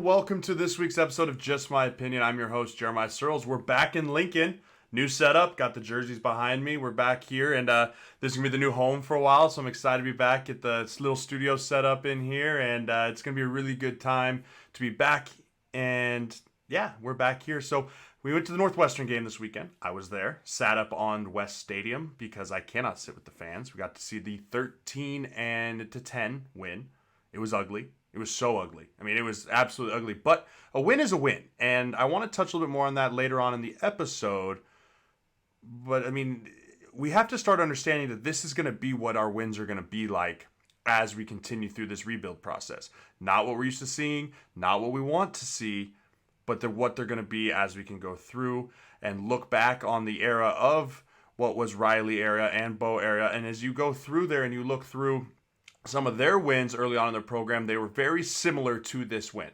welcome to this week's episode of Just My Opinion. I'm your host, Jeremiah Sirles. We're back in Lincoln. New setup, got the jerseys behind me. We're back here, and this is going to be the new home for a while, so I'm excited to be back at the little studio setup in here, and it's going to be a really good time to be back, and yeah, we're back here. So we went to the Northwestern game this weekend. I was there, sat up on West Stadium because I cannot sit with the fans. We got to see the 13-10 win. It was ugly. It was so ugly. I mean, it was absolutely ugly. But a win is a win. And I want to touch a little bit more on that later on in the episode. But, I mean, we have to start understanding that this is going to be what our wins are going to be like as we continue through this rebuild process. Not what we're used to seeing, not what we want to see, but what they're going to be as we can go through and look back on the era of what was Riley era and Bo era. And as you go through there and you look through some of their wins early on in their program, they were very similar to this win.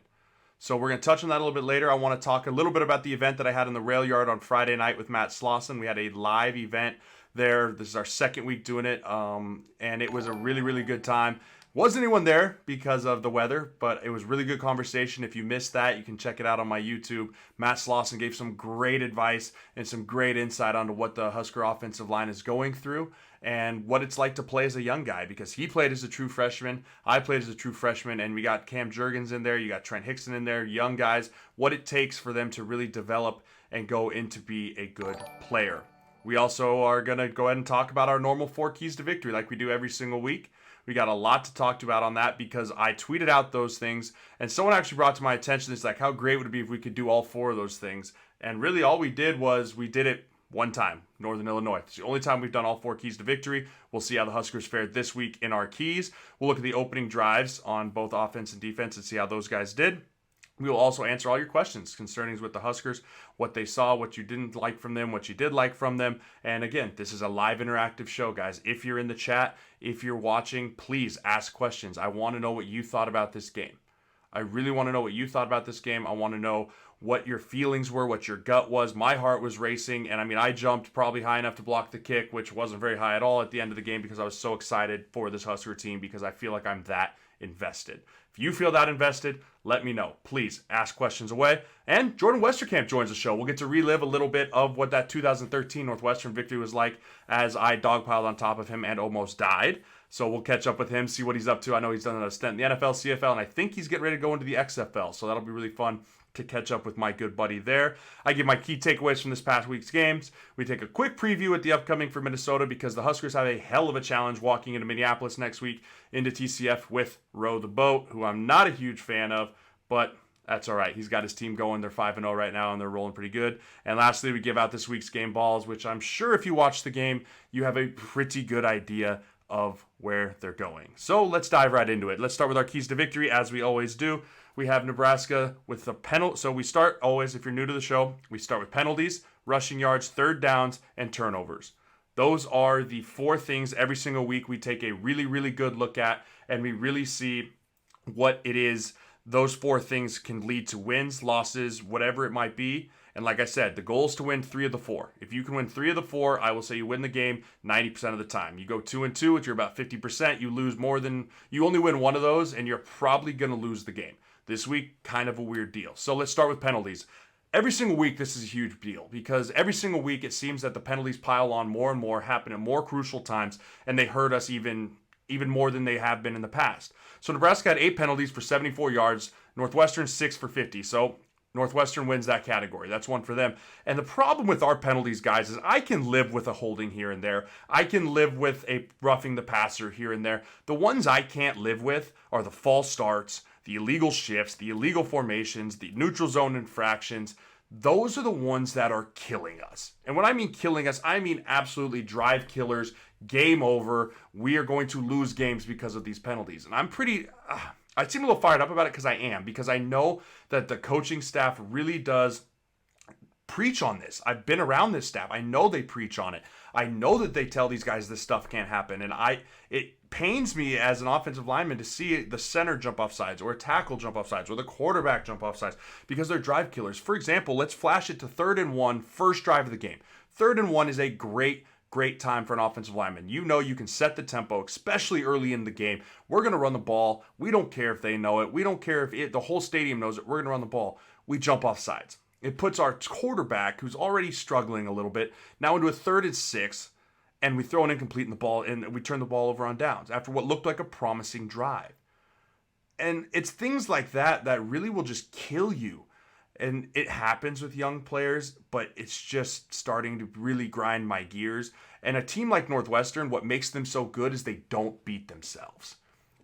So we're going to touch on that a little bit later. I want to talk a little bit about the event that I had in the Rail Yard on Friday night with Matt Slauson. We had a live event there. This is our second week doing it, and it was a really, really good time. Wasn't anyone there because of the weather, but it was really good conversation. If you missed that, you can check it out on my YouTube. Matt Slauson gave some great advice and some great insight onto what the Husker offensive line is going through and what it's like to play as a young guy, because he played as a true freshman. I played as a true freshman, and we got Cam Jurgens in there. You got Trent Hickson in there, young guys, what it takes for them to really develop and go into be a good player. We also are going to go ahead and talk about our normal 4 keys to victory like we do every single week. We got a lot to talk about on that because I tweeted out those things, and someone actually brought to my attention, it's like, how great would it be if we could do all 4 of those things? And really all we did was we did it one time, Northern Illinois. It's the only time we've done all 4 keys to victory. We'll see how the Huskers fared this week in our keys. We'll look at the opening drives on both offense and defense and see how those guys did. We will also answer all your questions concerning with the Huskers, what they saw, what you didn't like from them, what you did like from them. And again, this is a live interactive show, guys. If you're in the chat, if you're watching, please ask questions. I want to know what you thought about this game. I really want to know what you thought about this game. I want to know what your feelings were, what your gut was. My heart was racing, and I mean, I jumped probably high enough to block the kick, which wasn't very high at all at the end of the game because I was so excited for this Husker team because I feel like I'm that invested. If you feel that invested, let me know. Please ask questions away. And Jordan Westerkamp joins the show. We'll get to relive a little bit of what that 2013 Northwestern victory was like as I dogpiled on top of him and almost died. So we'll catch up with him, see what he's up to. I know he's done a stint in the NFL, CFL, and I think he's getting ready to go into the XFL. So that'll be really fun to catch up with my good buddy there. I give my key takeaways from this past week's games. We take a quick preview at the upcoming for Minnesota because the Huskers have a hell of a challenge walking into Minneapolis next week into TCF with Row the Boat, who I'm not a huge fan of, but that's all right. He's got his team going. They're 5-0 right now, and they're rolling pretty good. And lastly, we give out this week's game balls, which I'm sure if you watch the game, you have a pretty good idea of where they're going. So let's dive right into it. Let's start with our keys to victory, as we always do. We have Nebraska with the penalty. So we start always, if you're new to the show, we start with penalties, rushing yards, third downs, and turnovers. Those are the 4 things every single week we take a really, really good look at, and we really see what it is those 4 things can lead to wins, losses, whatever it might be. And like I said, the goal is to win 3 of the 4. If you can win 3 of the 4, I will say you win the game 90% of the time. You go 2-2, which you're about 50%, you only win 1 of those, and you're probably going to lose the game. This week, kind of a weird deal. So let's start with penalties. Every single week, this is a huge deal because every single week, it seems that the penalties pile on more and more, happen at more crucial times, and they hurt us even more than they have been in the past. So Nebraska had 8 penalties for 74 yards, Northwestern 6 for 50. So Northwestern wins that category. That's 1 for them. And the problem with our penalties, guys, is I can live with a holding here and there. I can live with a roughing the passer here and there. The ones I can't live with are the false starts, the illegal shifts, the illegal formations, the neutral zone infractions. Those are the ones that are killing us. And when I mean killing us, I mean absolutely drive killers, game over. We are going to lose games because of these penalties. And I seem a little fired up about it because I know that the coaching staff really does preach on this. I've been around this staff. I know they preach on it. I know that they tell these guys this stuff can't happen. And it pains me as an offensive lineman to see the center jump off sides or a tackle jump off sides or the quarterback jump off sides because they're drive killers. For example, let's flash it to 3rd and 1, first drive of the game. 3rd and 1 is a great great time for an offensive lineman. You know you can set the tempo, especially early in the game. We're going to run the ball. We don't care if they know it. We don't care if the whole stadium knows it. We're going to run the ball. We jump off sides. It puts our quarterback, who's already struggling a little bit, now into a 3rd and 6, and we throw an incomplete in the ball, and we turn the ball over on downs after what looked like a promising drive. And it's things like that that really will just kill you. And it happens with young players, but it's just starting to really grind my gears. And a team like Northwestern, what makes them so good is they don't beat themselves.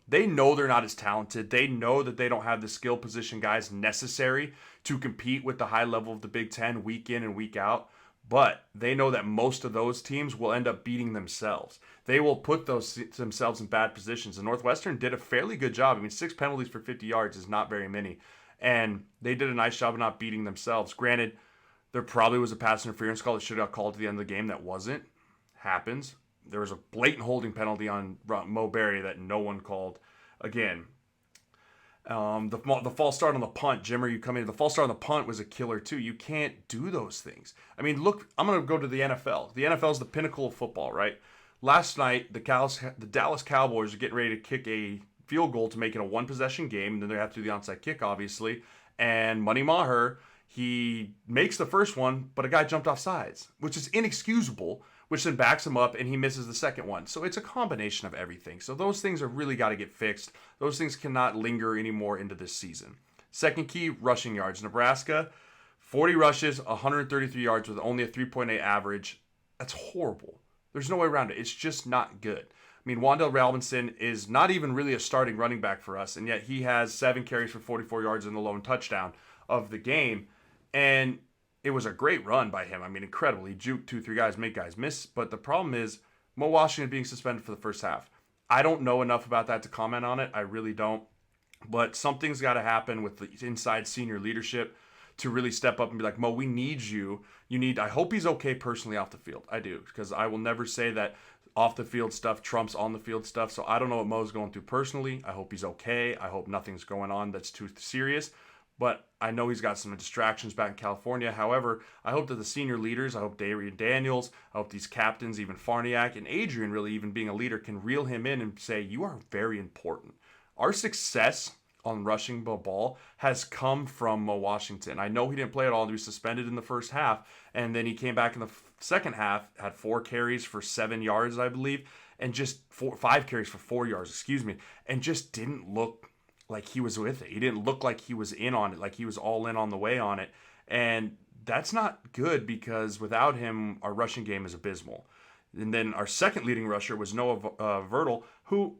They know they're not as talented. They know that they don't have the skill position guys necessary to compete with the high level of the Big Ten week in and week out. But they know that most of those teams will end up beating themselves. They will put themselves in bad positions. And Northwestern did a fairly good job. I mean, 6 penalties for 50 yards is not very many. And they did a nice job of not beating themselves. Granted, there probably was a pass interference call that should have got called at the end of the game that wasn't. Happens. There was a blatant holding penalty on Mo Berry that no one called. Again, the false start on the punt, Jimmer, you come in. The false start on the punt was a killer too. You can't do those things. I mean, look, I'm going to go to the NFL. The NFL is the pinnacle of football, right? Last night, the Dallas Cowboys are getting ready to kick a field goal to make it a 1-possession game, and then they have to do the onside kick, obviously. And Money Maher, he makes the first one, but a guy jumped off sides, which is inexcusable, which then backs him up, and he misses the second one. So it's a combination of everything. So those things are really got to get fixed. Those things cannot linger anymore into this season. Second key, rushing yards. Nebraska, 40 rushes, 133 yards with only a 3.8 average. That's horrible. There's no way around it. It's just not good. I mean, Wandale Robinson is not even really a starting running back for us, and yet he has 7 carries for 44 yards and the lone touchdown of the game. And it was a great run by him. I mean, incredible. He juked 2-3 guys, make guys miss. But the problem is Mo Washington being suspended for the first half. I don't know enough about that to comment on it. I really don't. But something's got to happen with the inside senior leadership to really step up and be like, Mo, we need you. I hope he's okay personally off the field. I do, because I will never say that off the field stuff trumps on the field stuff. So I don't know what Mo's going through personally. I hope he's okay. I hope nothing's going on that's too serious. But I know he's got some distractions back in California. However, I hope that the senior leaders, I hope Darian Daniels, I hope these captains, even Farniak and Adrian really even being a leader, can reel him in and say, you are very important. Our success on rushing the ball has come from Mo Washington. I know he didn't play at all. He was suspended in the first half, and then he came back in the second half, had 4 carries for 7 yards, I believe, and just 5 carries for 4 yards, and just didn't look like he was with it. He didn't look like he was in on it, like he was all in on the way on it. And that's not good, because without him, our rushing game is abysmal. And then our second leading rusher was Noah Vertel, who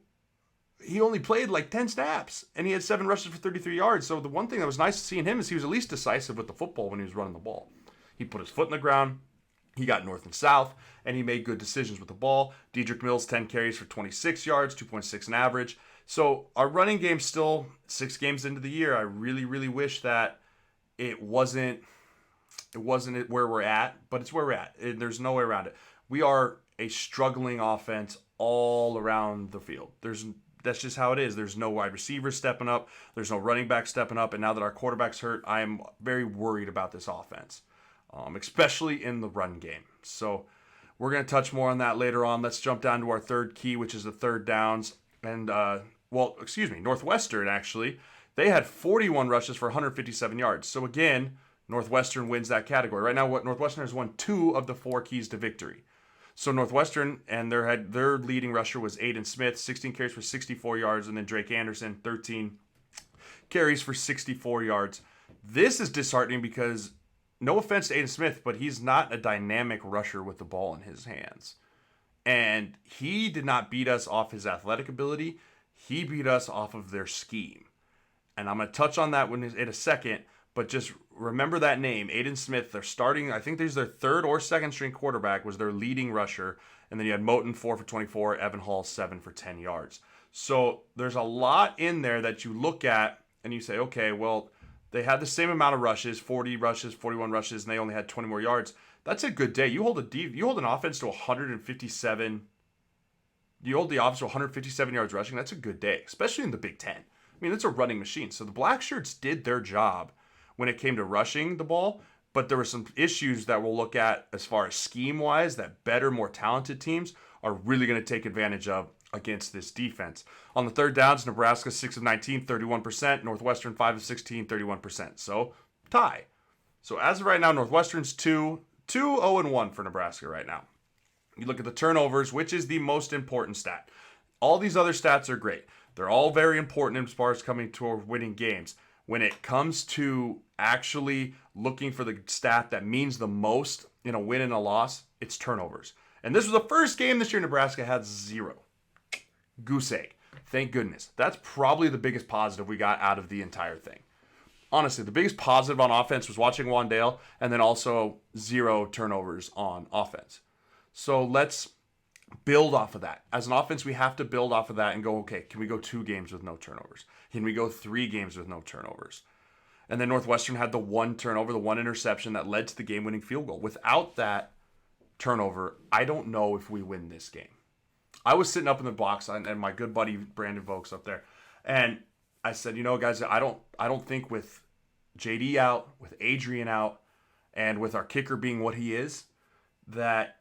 he only played like 10 snaps, and he had 7 rushes for 33 yards. So the one thing that was nice to see in him is he was at least decisive with the football when he was running the ball. He put his foot in the ground. He got north and south, and he made good decisions with the ball. Dedrick Mills, 10 carries for 26 yards, 2.6 an average. So our running game still 6 games into the year. I really, really wish that it wasn't where we're at, but it's where we're at. There's no way around it. We are a struggling offense all around the field. That's just how it is. There's no wide receivers stepping up. There's no running back stepping up. And now that our quarterback's hurt, I am very worried about this offense, especially in the run game. So we're going to touch more on that later on. Let's jump down to our third key, which is the third downs. And, Northwestern, actually, they had 41 rushes for 157 yards. So, again, Northwestern wins that category. Right now, Northwestern has won 2 of the 4 keys to victory. So Northwestern, and their leading rusher was Aiden Smith, 16 carries for 64 yards, and then Drake Anderson, 13 carries for 64 yards. This is disheartening because, no offense to Aiden Smith, but he's not a dynamic rusher with the ball in his hands. And he did not beat us off his athletic ability. He beat us off of their scheme. And I'm going to touch on that in a second, but just remember that name, Aiden Smith. They're starting, I think there's their third or second string quarterback was their leading rusher. And then you had Moten, 4 for 24, Evan Hall, 7 for 10 yards. So there's a lot in there that you look at and you say, okay, well, they had the same amount of rushes, 40 rushes, 41 rushes, and they only had 20 more yards. That's a good day. You hold an offense to 157. You hold the offense to 157 yards rushing. That's a good day, especially in the Big Ten. I mean, it's a running machine. So the Black Shirts did their job when it came to rushing the ball. But there were some issues that we'll look at as far as scheme-wise that better, more talented teams are really going to take advantage of against this defense. On the third downs, Nebraska 6 of 19, 31%. Northwestern 5 of 16, 31%. So, tie. So, as of right now, Northwestern's 2-0-1 for Nebraska right now. You look at the turnovers, which is the most important stat. All these other stats are great. They're all very important as far as coming toward winning games. When it comes to actually looking for the stat that means the most in a win and a loss, it's turnovers. And this was the first game this year Nebraska had 0. Goose egg. Thank goodness. That's probably the biggest positive we got out of the entire thing. Honestly, the biggest positive on offense was watching Wandale, and then also 0 turnovers on offense. So let's build off of that. As an offense, we have to build off of that and go, okay, can we go 2 games with no turnovers? Can we go 3 games with no turnovers? And then Northwestern had the 1 turnover, the 1 interception that led to the game-winning field goal. Without that turnover, I don't know if we win this game. I was sitting up in the box, and my good buddy Brandon Vokes up there, and I said, you know, guys, I don't think with JD out, with Adrian out, and with our kicker being what he is, that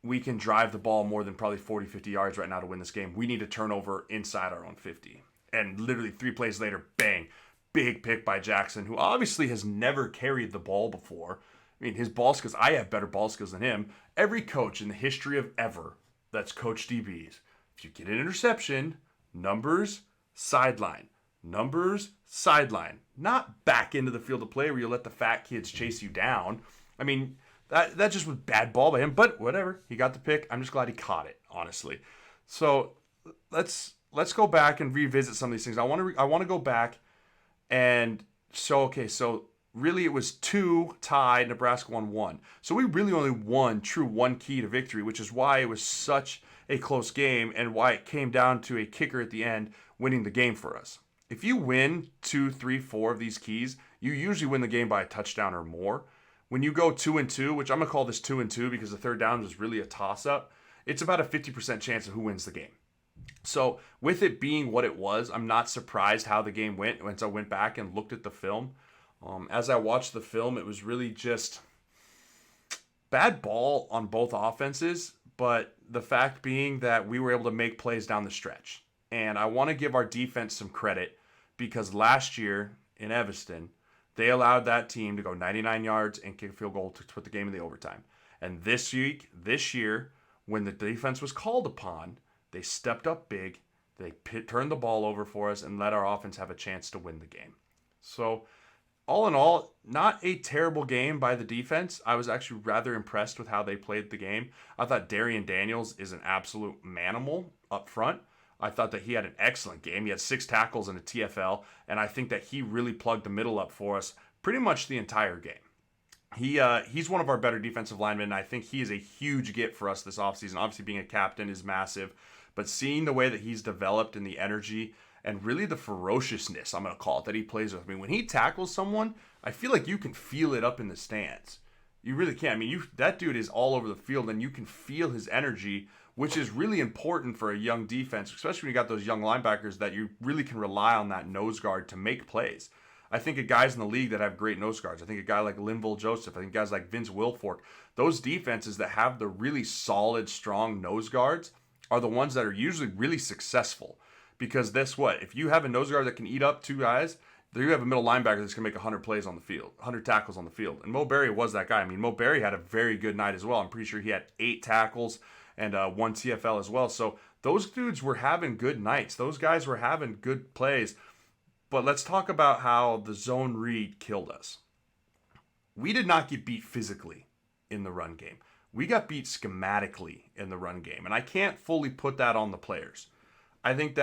we can drive the ball more than probably 40, 50 yards right now to win this game. We need a turnover inside our own 50. And literally 3 plays later, bang, big pick by Jackson, who obviously has never carried the ball before. I mean, his ball skills, I have better ball skills than him. Every coach in the history of ever that's coached DBs, if you get an interception, numbers, sideline. Numbers, sideline. Not back into the field of play where you let the fat kids chase you down. I mean, that just was bad ball by him, but whatever. He got the pick. I'm just glad he caught it, honestly. So let's go back and revisit some of these things. I want to go back and so really it was 2 tied, Nebraska won 1. So we really only won true 1 key to victory, which is why it was such a close game and why it came down to a kicker at the end winning the game for us. If you win 2, 3, 4 of these keys, you usually win the game by a touchdown or more. When you go 2-2, which I'm going to call this 2-2 because the third down was really a toss-up, it's about a 50% chance of who wins the game. So with it being what it was, I'm not surprised how the game went once I went back and looked at the film. As I watched the film, it was really just bad ball on both offenses, but the fact being that we were able to make plays down the stretch. And I want to give our defense some credit because last year in Evanston, they allowed that team to go 99 yards and kick a field goal to put the game in the overtime. And this year, when the defense was called upon, they stepped up big. They turned the ball over for us and let our offense have a chance to win the game. So all in all, not a terrible game by the defense. I was actually rather impressed with how they played the game. I thought Darian Daniels is an absolute manimal up front. I thought that he had an excellent game. He had 6 tackles and a TFL, and I think that he really plugged the middle up for us pretty much the entire game. He's one of our better defensive linemen, and I think he is a huge get for us this offseason. Obviously, being a captain is massive, but seeing the way that he's developed and the energy and really the ferociousness, I'm going to call it, that he plays with. I mean, when he tackles someone, I feel like you can feel it up in the stands. You really can. I mean, that dude is all over the field, and you can feel his energy, which is really important for a young defense, especially when you got those young linebackers that you really can rely on that nose guard to make plays. I think of guys in the league that have great nose guards. I think a guy like Linville Joseph. I think guys like Vince Wilfork. Those defenses that have the really solid, strong nose guards are the ones that are usually really successful. Because guess what? If you have a nose guard that can eat up 2 guys, you have a middle linebacker that's going to make 100 plays on the field, 100 tackles on the field. And Mo Berry was that guy. I mean, Mo Berry had a very good night as well. I'm pretty sure he had 8 tackles and 1 TFL as well. So those dudes were having good nights. Those guys were having good plays. But let's talk about how the zone read killed us. We did not get beat physically in the run game. We got beat schematically in the run game. And I can't fully put that on the players. I think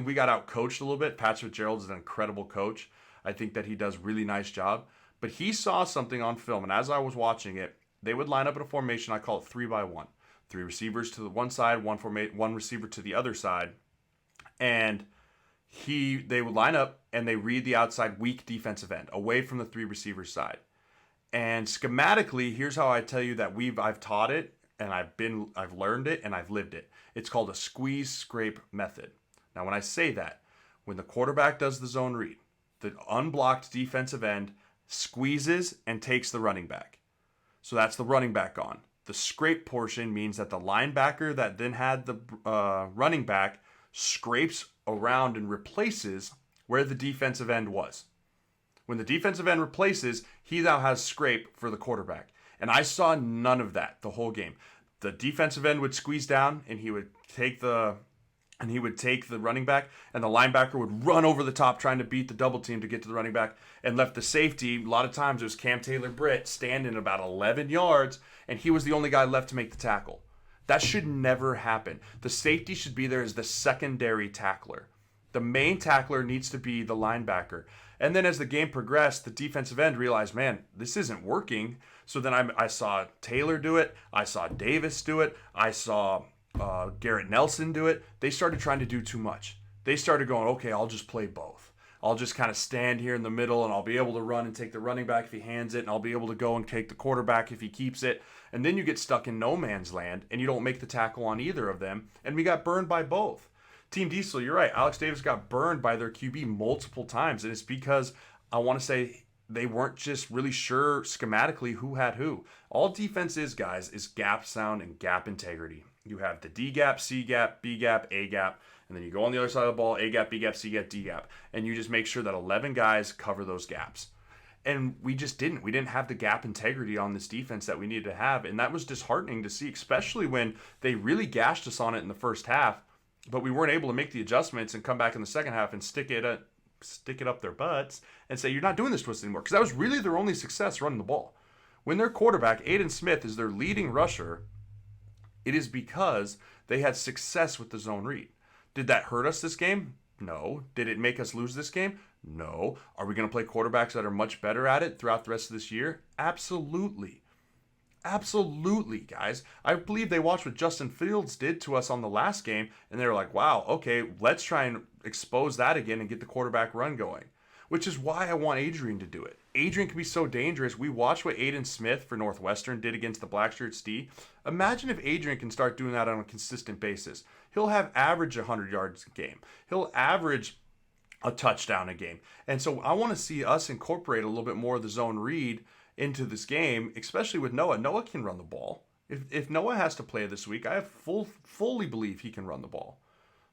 we got out-coached a little bit. Pat Fitzgerald is an incredible coach. I think that he does a really nice job. But he saw something on film, and as I was watching it, they would line up in a formation. I call it 3-by-1. 3 receivers to the one side, one receiver to the other side. And they would line up, and they read the outside weak defensive end, away from the 3 receivers side. And schematically, here's how I tell you that I've taught it, and I've learned it, and I've lived it. It's called a squeeze scrape method. Now, when I say that, when the quarterback does the zone read, the unblocked defensive end squeezes, and takes the running back. So that's the running back on. The scrape portion means that the linebacker that then had the running back scrapes around and replaces where the defensive end was. When the defensive end replaces, he now has scrape for the quarterback. And I saw none of that the whole game. The defensive end would squeeze down, and he would take the running back, and the linebacker would run over the top trying to beat the double team to get to the running back, and left the safety. A lot of times it was Cam Taylor-Britt standing about 11 yards, and he was the only guy left to make the tackle. That should never happen. The safety should be there as the secondary tackler. The main tackler needs to be the linebacker. And then as the game progressed, the defensive end realized, man, this isn't working. So then I saw Taylor do it. I saw Davis do it. I saw Garrett Nelson do it. They started trying to do too much. They started going, okay, I'll just play both. I'll just kind of stand here in the middle, and I'll be able to run and take the running back if he hands it, and I'll be able to go and take the quarterback if he keeps it. And then you get stuck in no man's land, and you don't make the tackle on either of them, and we got burned by both. Team Diesel, you're right. Alex Davis got burned by their QB multiple times, and it's because I want to say they weren't just really sure schematically who had who. All defense is, guys, is gap sound and gap integrity. You have the D gap, C gap, B gap, A gap, and then you go on the other side of the ball, A gap, B gap, C gap, D gap, and you just make sure that 11 guys cover those gaps. And we just didn't. We didn't have the gap integrity on this defense that we needed to have, and that was disheartening to see, especially when they really gashed us on it in the first half, but we weren't able to make the adjustments and come back in the second half and stick it up their butts and say, you're not doing this to us anymore, because that was really their only success running the ball. When their quarterback, Aiden Smith, is their leading rusher, it is because they had success with the zone read. Did that hurt us this game? No. Did it make us lose this game? No. Are we going to play quarterbacks that are much better at it throughout the rest of this year? Absolutely. Absolutely, guys. I believe they watched what Justin Fields did to us on the last game, and they were like, wow, okay, let's try and expose that again and get the quarterback run going, which is why I want Adrian to do it. Adrian can be so dangerous. We watched what Aiden Smith for Northwestern did against the Blackshirts D. Imagine if Adrian can start doing that on a consistent basis. He'll have average 100 yards a game. He'll average a touchdown a game. And so I want to see us incorporate a little bit more of the zone read into this game, especially with Noah. Noah can run the ball. If Noah has to play this week, I fully believe he can run the ball.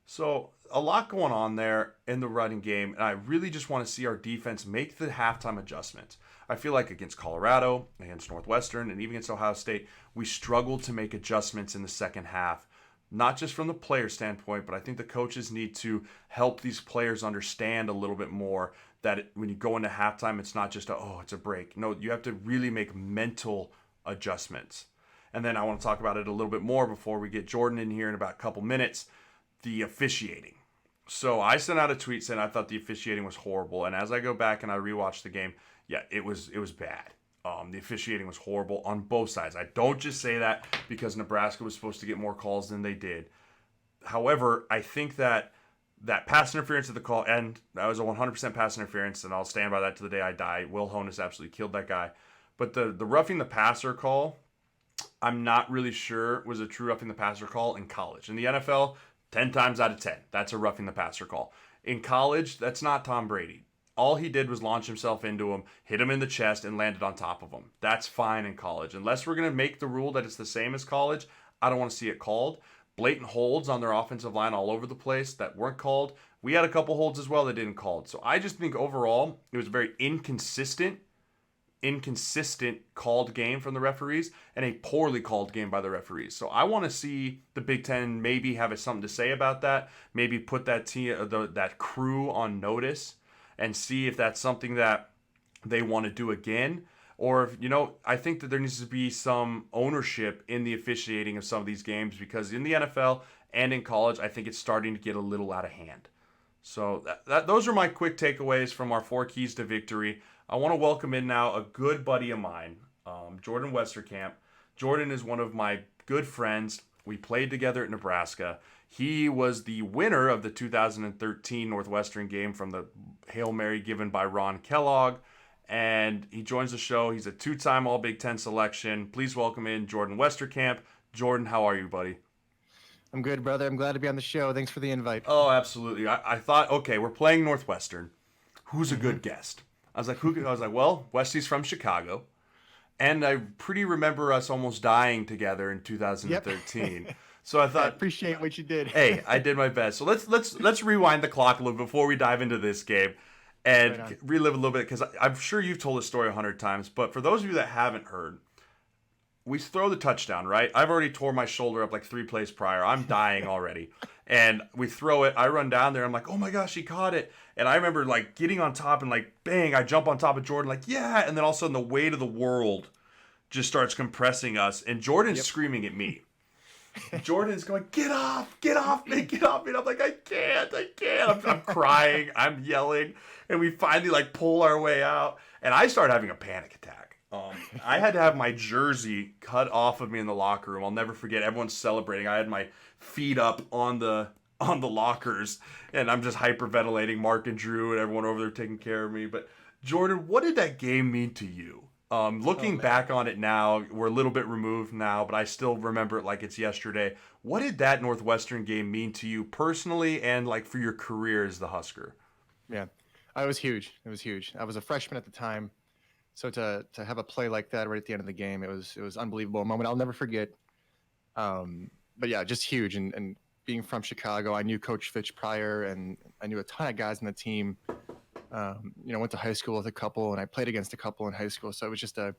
So a lot going on there in the running game, and I really just want to see our defense make the halftime adjustments. I feel like against Colorado, against Northwestern, and even against Ohio State, we struggled to make adjustments in the second half, not just from the player standpoint, but I think the coaches need to help these players understand a little bit more that when you go into halftime, it's not just it's a break. No, you have to really make mental adjustments. And then I want to talk about it a little bit more before we get Jordan in here in about a couple minutes. The officiating. So I sent out a tweet saying I thought the officiating was horrible, and as I go back and I rewatch the game, yeah, it was bad. The officiating was horrible on both sides. I don't just say that because Nebraska was supposed to get more calls than they did. However, I think that pass interference at the call, and that was a 100% pass interference, and I'll stand by that to the day I die. Will Honus absolutely killed that guy. But the roughing the passer call, I'm not really sure was a true roughing the passer call in college. In the NFL, 10 times out of 10, that's a roughing the passer call. In college, that's not Tom Brady. All he did was launch himself into him, hit him in the chest, and landed on top of him. That's fine in college. Unless we're going to make the rule that it's the same as college, I don't want to see it called. Blatant holds on their offensive line all over the place that weren't called. We had a couple holds as well that didn't called. So I just think overall, it was a very inconsistent called game from the referees and a poorly called game by the referees. So I want to see the Big Ten maybe have something to say about that, maybe put that crew on notice and see if that's something that they want to do again. Or, I think that there needs to be some ownership in the officiating of some of these games, because in the NFL and in college, I think it's starting to get a little out of hand. So those are my quick takeaways from our 4 keys to victory. I want to welcome in now a good buddy of mine, Jordan Westerkamp. Jordan is one of my good friends. We played together at Nebraska. He was the winner of the 2013 Northwestern game from the Hail Mary given by Ron Kellogg. And he joins the show. He's a 2-time All-Big Ten selection. Please welcome in Jordan Westerkamp. Jordan, how are you, buddy? I'm good, brother. I'm glad to be on the show. Thanks for the invite. Oh, absolutely. I thought, okay, we're playing Northwestern. Who's a good guest? I was like, who? I was like, well, Westy's from Chicago, and I pretty remember us almost dying together in Yep. 2013. So I I thought, appreciate what you did. hey, I did my best. So let's rewind the clock a little before we dive into this game, Right and on. relive a little bit because I'm sure you've told this story 100 times. But for those of you that haven't heard, we throw the touchdown, right? I've already tore my shoulder up like 3 plays prior. I'm dying already. And we throw it. I run down there. I'm like, oh my gosh, he caught it. And I remember like getting on top and like, bang, I jump on top of Jordan, like, yeah. And then all of a sudden the weight of the world just starts compressing us. And Jordan's Yep. screaming at me. Jordan's going, get off me, get off me. And I'm like, I can't. I'm crying. I'm yelling. And we finally like pull our way out. And I start having a panic attack. I had to have my jersey cut off of me in the locker room. I'll never forget. Everyone's celebrating. I had my feet up on the lockers, and I'm just hyperventilating. Mark and Drew and everyone over there taking care of me. But Jordan, what did that game mean to you? Looking back on it now, we're a little bit removed now, but I still remember it like it's yesterday. What did that Northwestern game mean to you personally and like for your career as the Husker? Yeah, it was huge. It was huge. I was a freshman at the time, so to have a play like that right at the end of the game, it was unbelievable. A moment I'll never forget. But yeah, just huge. And being from Chicago, I knew Coach Fitch prior, and I knew a ton of guys on the team. Went to high school with a couple, and I played against a couple in high school. So it was just a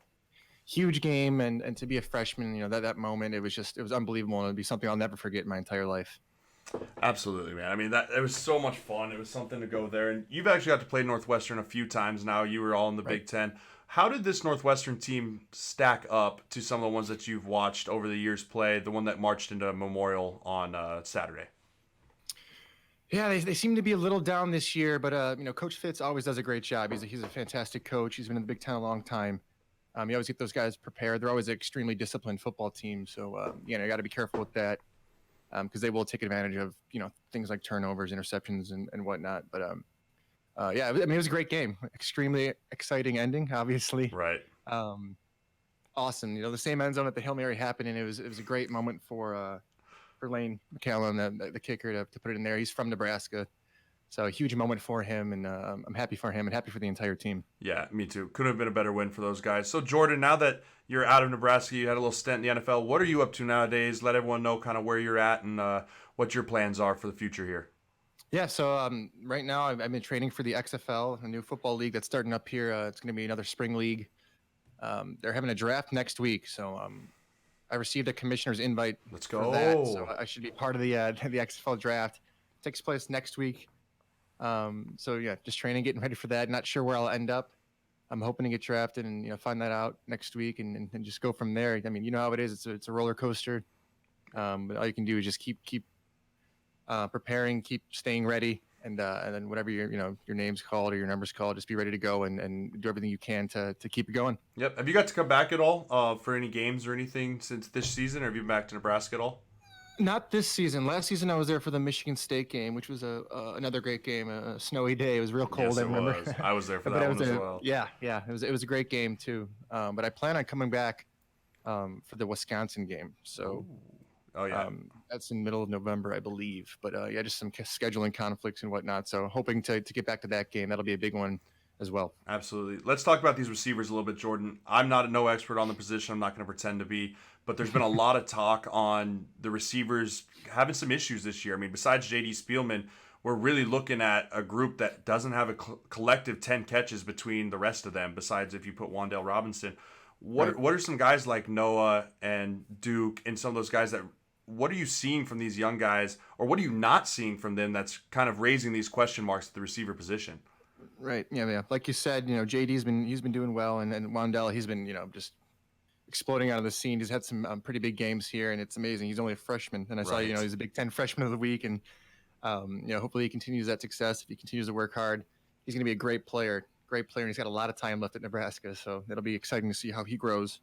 huge game, and to be a freshman, that moment, it was unbelievable, and it'd be something I'll never forget in my entire life. Absolutely, man. I mean, that it was so much fun. It was something to go there, and you've actually got to play Northwestern a few times now. You were all in the Right. Big Ten. How did this Northwestern team stack up to some of the ones that you've watched over the years play? The one that marched into Memorial on Saturday. Yeah, they seem to be a little down this year, but Coach Fitz always does a great job. He's a fantastic coach. He's been in the Big Ten a long time. You always get those guys prepared. They're always an extremely disciplined football team. So you got to be careful with that because they will take advantage of things like turnovers, interceptions, and whatnot. But yeah, I mean it was a great game. Extremely exciting ending, obviously. Right. Um, awesome. The same end zone that the Hail Mary happened in. It was a great moment for Lane McCallum, the kicker, to put it in there. He's from Nebraska. So a huge moment for him, and I'm happy for him and happy for the entire team. Yeah, me too. Couldn't have been a better win for those guys. So, Jordan, now that you're out of Nebraska, you had a little stint in the NFL. What are you up to nowadays? Let everyone know kind of where you're at and what your plans are for the future here. Yeah, so right now I've been training for the XFL, a new football league that's starting up here. It's going to be another spring league. They're having a draft next week, so I received a commissioner's invite Let's for go. that, so I should be part of the XFL draft. It takes place next week. So yeah, just training, getting ready for that. Not sure where I'll end up. I'm hoping to get drafted and find that out next week and just go from there. I mean, you know how it is. It's a roller coaster. But all you can do is just keep preparing, keep staying ready, and then whatever your name's called or your number's called, just be ready to go and do everything you can to keep it going. Yep. Have you got to come back at all for any games or anything since this season, or have you been back to Nebraska at all? Not this season. Last season I was there for the Michigan State game, which was another great game. A snowy day. It was real cold. Yes, I remember. was. I was there for But that it was one as well. yeah. It was a great game too. But I plan on coming back for the Wisconsin game. So Oh, yeah. that's in the middle of November, I believe. But yeah, just some scheduling conflicts and whatnot. So hoping to get back to that game. That'll be a big one as well. Absolutely. Let's talk about these receivers a little bit, Jordan. I'm not no expert on the position. I'm not going to pretend to be, but there's been a lot of talk on the receivers having some issues this year. I mean, besides J.D. Spielman, we're really looking at a group that doesn't have a collective 10 catches between the rest of them, besides if you put Wan'Dale Robinson. What are some guys like Noah and Duke and some of those guys that what are you seeing from these young guys, or what are you not seeing from them that's kind of raising these question marks at the receiver position? Right. Yeah. Like you said, JD's been doing well, and Wan'Dale, he's been just exploding out of the scene. He's had some pretty big games here, and it's amazing. He's only a freshman, and I saw Right. he's a Big Ten freshman of the week, and hopefully he continues that success. If he continues to work hard, he's going to be a great player. Great player, and he's got a lot of time left at Nebraska, so it'll be exciting to see how he grows.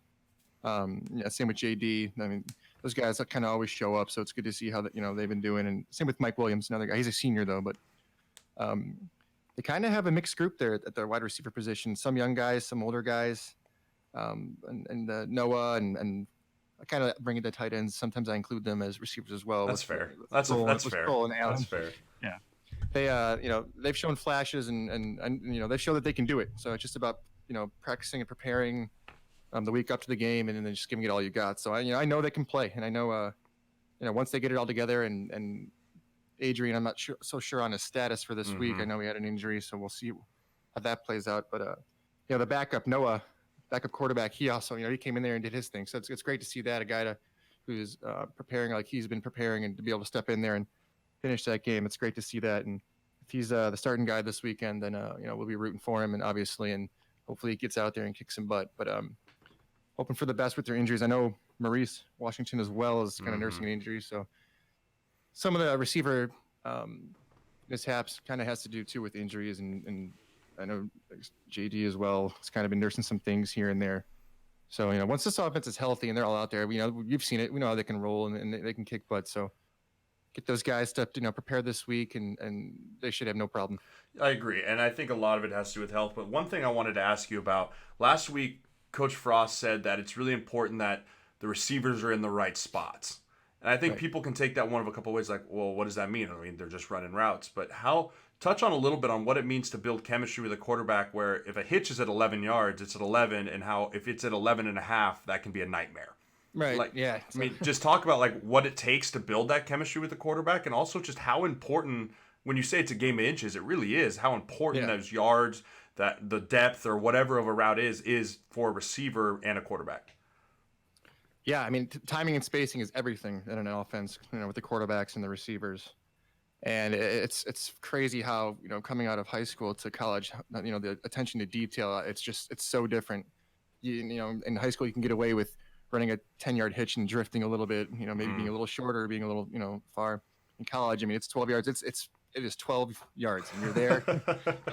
Same with JD. I mean, those guys kind of always show up, so it's good to see how they've been doing. And same with Mike Williams, another guy. He's a senior though, but they kind of have a mixed group there at their wide receiver position. Some young guys, some older guys, and Noah and I kind of bring in the tight ends. Sometimes I include them as receivers as well. That's fair. That's fair. Cole and Allen. That's fair. Yeah. they they've shown flashes and they've shown that they can do it. So it's just about practicing and preparing the week up to the game, and then just giving it all you got. So I know they can play, and I know once they get it all together, and Adrian, I'm not so sure on his status for this week. I know he had an injury, so we'll see how that plays out. But the backup Noah, backup quarterback, he also he came in there and did his thing. So it's great to see that a guy who's preparing like he's been preparing, and to be able to step in there and finish that game. It's great to see that. And if he's the starting guy this weekend, then we'll be rooting for him, and obviously, and hopefully he gets out there and kicks some butt. But hoping for the best with their injuries. I know Maurice Washington as well is kind of nursing an injury, so some of the receiver mishaps kind of has to do too with injuries, and I know JD as well has kind of been nursing some things here and there. So once this offense is healthy and they're all out there, you've seen it. We know how they can roll and they can kick butt. So get those guys to prepare this week, and they should have no problem. I agree, and I think a lot of it has to do with health. But one thing I wanted to ask you about last week, Coach Frost said that it's really important that the receivers are in the right spots. And I think people can take that one of a couple of ways, like, well, what does that mean? I mean, they're just running routes. But touch on a little bit on what it means to build chemistry with a quarterback where if a hitch is at 11 yards, it's at 11, and how if it's at 11 and a half, that can be a nightmare. Right. Like, yeah. I mean, just talk about like what it takes to build that chemistry with the quarterback, and also just how important, when you say it's a game of inches, it really is, how important those yards, that the depth or whatever of a route is for a receiver and a quarterback. Yeah, I mean, timing and spacing is everything in an offense, with the quarterbacks and the receivers. And it's crazy how, coming out of high school to college, the attention to detail, it's so different. In high school, you can get away with running a 10-yard hitch and drifting a little bit, maybe being a little shorter, being a little, far. In college, I mean, it's 12 yards. It is 12 yards, and you're there.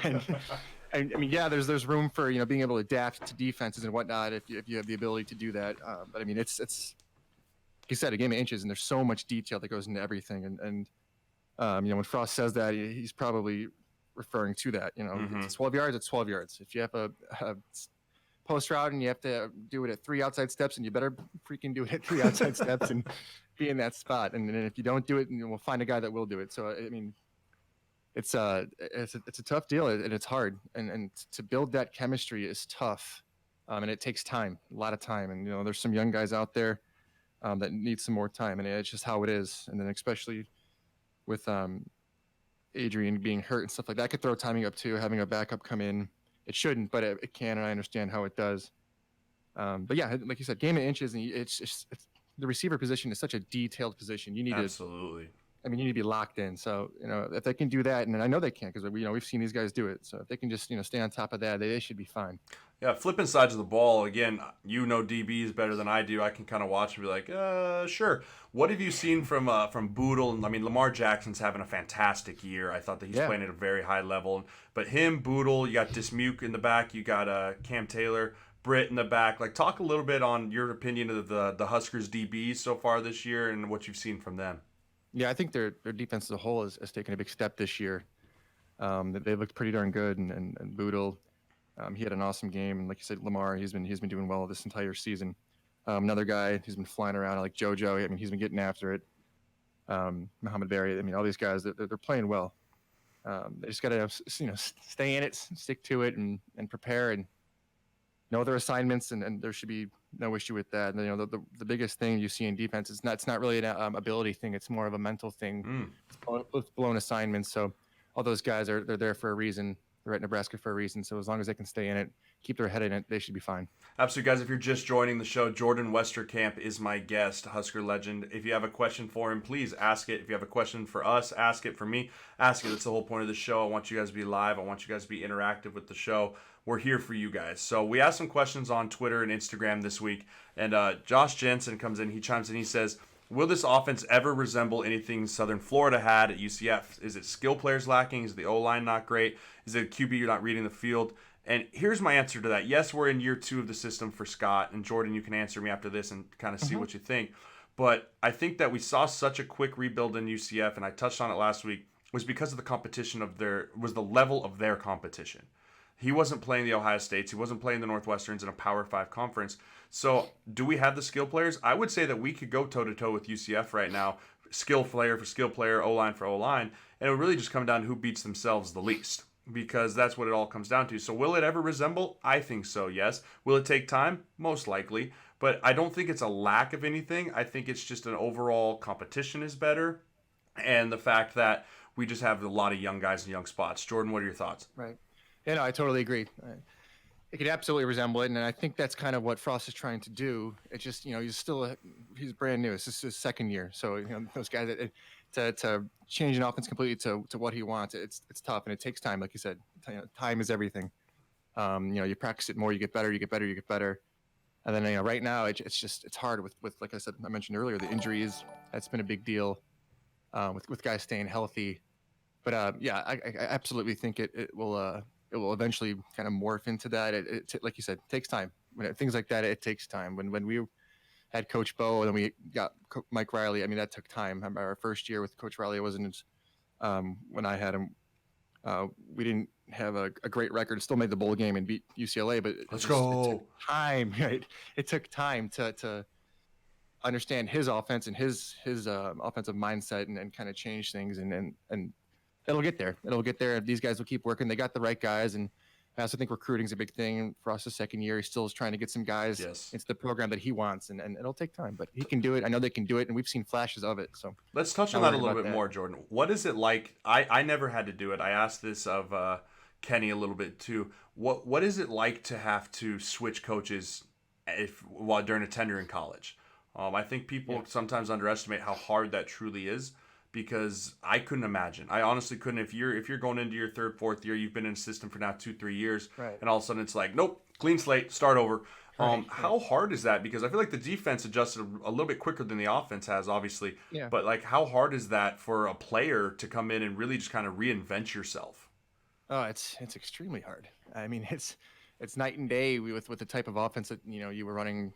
and I mean, yeah, there's room for being able to adapt to defenses and whatnot if you have the ability to do that. But I mean, it's like you said, a game of inches, and there's so much detail that goes into everything. And when Frost says that, he's probably referring to that. It's 12 yards. It's 12 yards. If you have a post route and you have to do it at 3 outside steps, and you better freaking do it at 3 outside steps and be in that spot. And if you don't do it, we'll find a guy that will do it. So I mean, it's a tough deal, and it's hard, and to build that chemistry is tough, and it takes time, a lot of time. And there's some young guys out there that need some more time, and it's just how it is. And then especially with Adrian being hurt and stuff like that, could throw timing up too. Having a backup come in, it shouldn't, but it can, and I understand how it does. But yeah, like you said, game of inches, and it's the receiver position is such a detailed position. You need Absolutely. you need to be locked in. So, if they can do that, and I know they can, because we've seen these guys do it. So if they can just, stay on top of that, they should be fine. Yeah, flipping sides of the ball, again, DBs better than I do. I can kind of watch and be like, sure. What have you seen from Boodle? I mean, Lamar Jackson's having a fantastic year. I thought that he's playing at a very high level. But him, Boodle, you got Dismuke in the back, you got Cam Taylor, Britt in the back. Like, talk a little bit on your opinion of the Huskers DBs so far this year and what you've seen from them. Yeah, I think their defense as a whole has taken a big step this year. They looked pretty darn good, and Boodle, he had an awesome game. And like you said, Lamar, he's been doing well this entire season. Another guy who's been flying around, like JoJo. I mean, he's been getting after it. Muhammad Berry. I mean, all these guys, they're playing well. They just got to stay in it, stick to it, and prepare, and know their assignments, and there should be no issue with that. And, the biggest thing you see in defense is it's not really an ability thing. It's more of a mental thing. It's blown assignments. So all those guys they're there for a reason. They're at Nebraska for a reason. So as long as they can stay in it, keep their head in it, they should be fine. Absolutely, guys. If you're just joining the show, Jordan Westerkamp is my guest, Husker legend. If you have a question for him, please ask it. If you have a question for us, ask it. For me, ask it. That's the whole point of the show. I want you guys to be live. I want you guys to be interactive with the show. We're here for you guys. So we asked some questions on Twitter and Instagram this week, and Josh Jensen comes in. He chimes in. He says, will this offense ever resemble anything Southern Florida had at UCF? Is it skill players lacking? Is the O-line not great? Is it QB you're not reading the field? And here's my answer to that. Yes, we're in year 2 of the system for Scott. And Jordan, you can answer me after this and kind of see what you think. But I think that we saw such a quick rebuild in UCF, and I touched on it last week, was because of the competition was the level of their competition. He wasn't playing the Ohio States. He wasn't playing the Northwesterns in a Power 5 conference. So do we have the skill players? I would say that we could go toe-to-toe with UCF right now, skill player for skill player, O-line for O-line. and it'll really just come down to who beats themselves the least, because that's what it all comes down to. So will it ever resemble? I think so, yes. Will it take time? Most likely. But I don't think it's a lack of anything. I think it's just an overall competition is better, and the fact that we just have a lot of young guys in young spots. Jordan, what are your thoughts? Right. Yeah, no, I totally agree. It could absolutely resemble it, and I think that's kind of what Frost is trying to do. It's just, he's brand new. It's just his second year, so those guys to change an offense completely to what he wants, it's tough, and it takes time. Like you said, time is everything. You practice it more, you get better, you get better, you get better, and then right now it's hard with like I mentioned earlier, the injuries. That's been a big deal with guys staying healthy. But yeah, I absolutely think it will eventually kind of morph into that. It like you said, takes time. When things like that, it takes time. When we had Coach Bo and then we got Mike Riley, I mean, that took time. Our first year with Coach Riley wasn't when I had him. We didn't have a great record. Still made the bowl game and beat UCLA, but Let's go. It took time, right? It took time to understand his offense and his offensive mindset and kind of change things and it'll get there. It'll get there. These guys will keep working. They got the right guys, and I also think recruiting is a big thing. For us, the second year, he still is trying to get some guys into the program that he wants, and it'll take time, but he can do it. I know they can do it, and we've seen flashes of it. So let's touch on that a little bit more, Jordan. What is it like? I never had to do it. I asked this of Kenny a little bit too. What is it like to have to switch coaches while during a tenure in college? I think people sometimes underestimate how hard that truly is. Because I couldn't imagine. I honestly couldn't. If you're going into your third, fourth year, you've been in a system for now 2-3 years, right, and all of a sudden it's like, nope, clean slate, start over. How hard is that? Because I feel like the defense adjusted a little bit quicker than the offense has, obviously. Yeah. But like, how hard is that for a player to come in and really just kind of reinvent yourself? Oh, it's extremely hard. I mean, it's night and day with the type of offense that you were running.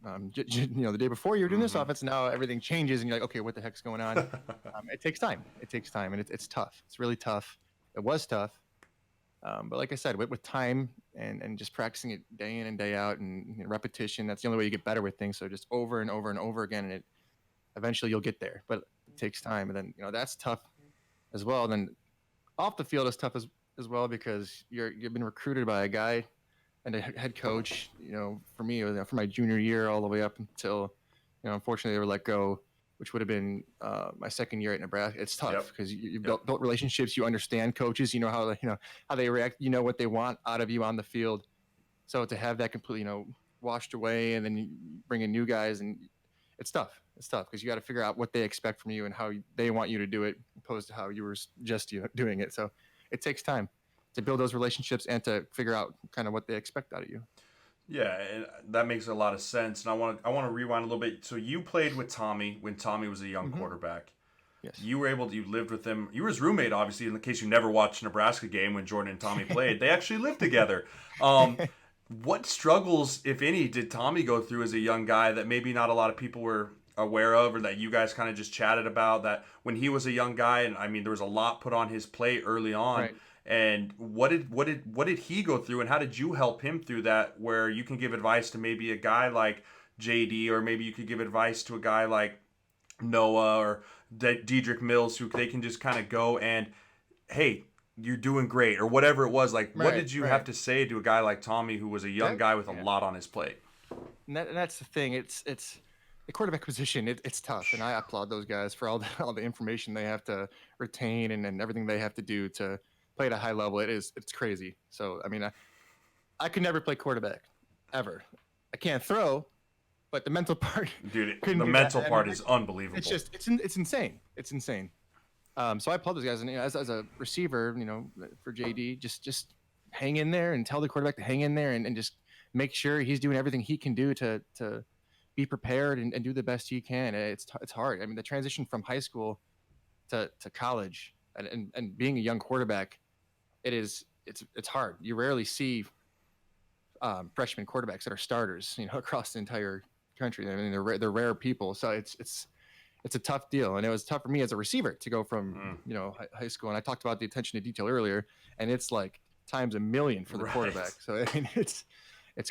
The day before you were doing this offense, now everything changes, and you're like, okay, what the heck's going on? It takes time. It takes time, and it's tough. It's really tough. It was tough, but like I said, with time and just practicing it day in and day out and repetition, that's the only way you get better with things. So just over and over and over again, and eventually you'll get there. But it takes time, and then that's tough as well. Then off the field is tough as well because you've been recruited by a guy and a head coach, for me, from my junior year all the way up until, unfortunately they were let go, which would have been my second year at Nebraska. It's tough because you've built relationships. You understand coaches. You know how they react. You know what they want out of you on the field. So to have that completely, washed away, and then you bring in new guys, and it's tough. It's tough because you got to figure out what they expect from you and how they want you to do it, opposed to how you were just doing it. So it takes time to build those relationships and to figure out kind of what they expect out of you. Yeah, and that makes a lot of sense. And I want to rewind a little bit. So you played with Tommy when Tommy was a young quarterback. Yes. You lived with him. You were his roommate, obviously, in case you never watched a Nebraska game when Jordan and Tommy played. They actually lived together. What struggles, if any, did Tommy go through as a young guy that maybe not a lot of people were aware of, or that you guys kind of just chatted about, that when he was a young guy, and I mean, there was a lot put on his plate early on. Right. And what did he go through, and how did you help him through that, where you can give advice to maybe a guy like JD, or maybe you could give advice to a guy like Noah or Dedrick Mills, who they can just kind of go and, hey, you're doing great, or whatever it was. Like, what did you have to say to a guy like Tommy, who was a young guy with a lot on his plate? And that's the thing. It's the quarterback position. It's tough, and I applaud those guys for all the information they have to retain and everything they have to do to play at a high level. It's crazy. So I mean, I could never play quarterback ever. I can't throw, but the mental part, dude, the mental part is unbelievable. It's just it's insane. It's insane. So I applaud those guys, and as a receiver, for JD, just hang in there and tell the quarterback to hang in there and just make sure he's doing everything he can do to be prepared and do the best he can. It's hard. I mean, the transition from high school to college and being a young quarterback, it's hard. You rarely see freshman quarterbacks that are starters, across the entire country. I mean, they're rare people. So it's a tough deal, and it was tough for me as a receiver to go from high school. And I talked about the attention to detail earlier, and it's like times a million for the quarterback. So I mean, it's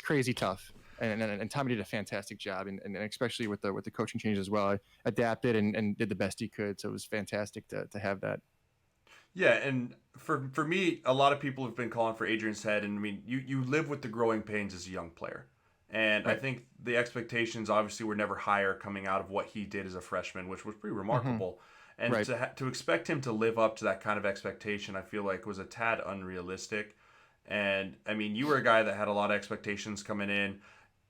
crazy tough. And Tommy did a fantastic job, and especially with the coaching changes as well. I adapted and did the best he could. So it was fantastic to have that. Yeah, and for me, a lot of people have been calling for Adrian's head, and I mean, you live with the growing pains as a young player, and I Right. think the expectations obviously were never higher coming out of what he did as a freshman, which was pretty Hmm. remarkable. And Right. to expect him to live up to that kind of expectation, I feel like was a tad unrealistic. And I mean, you were a guy that had a lot of expectations coming in.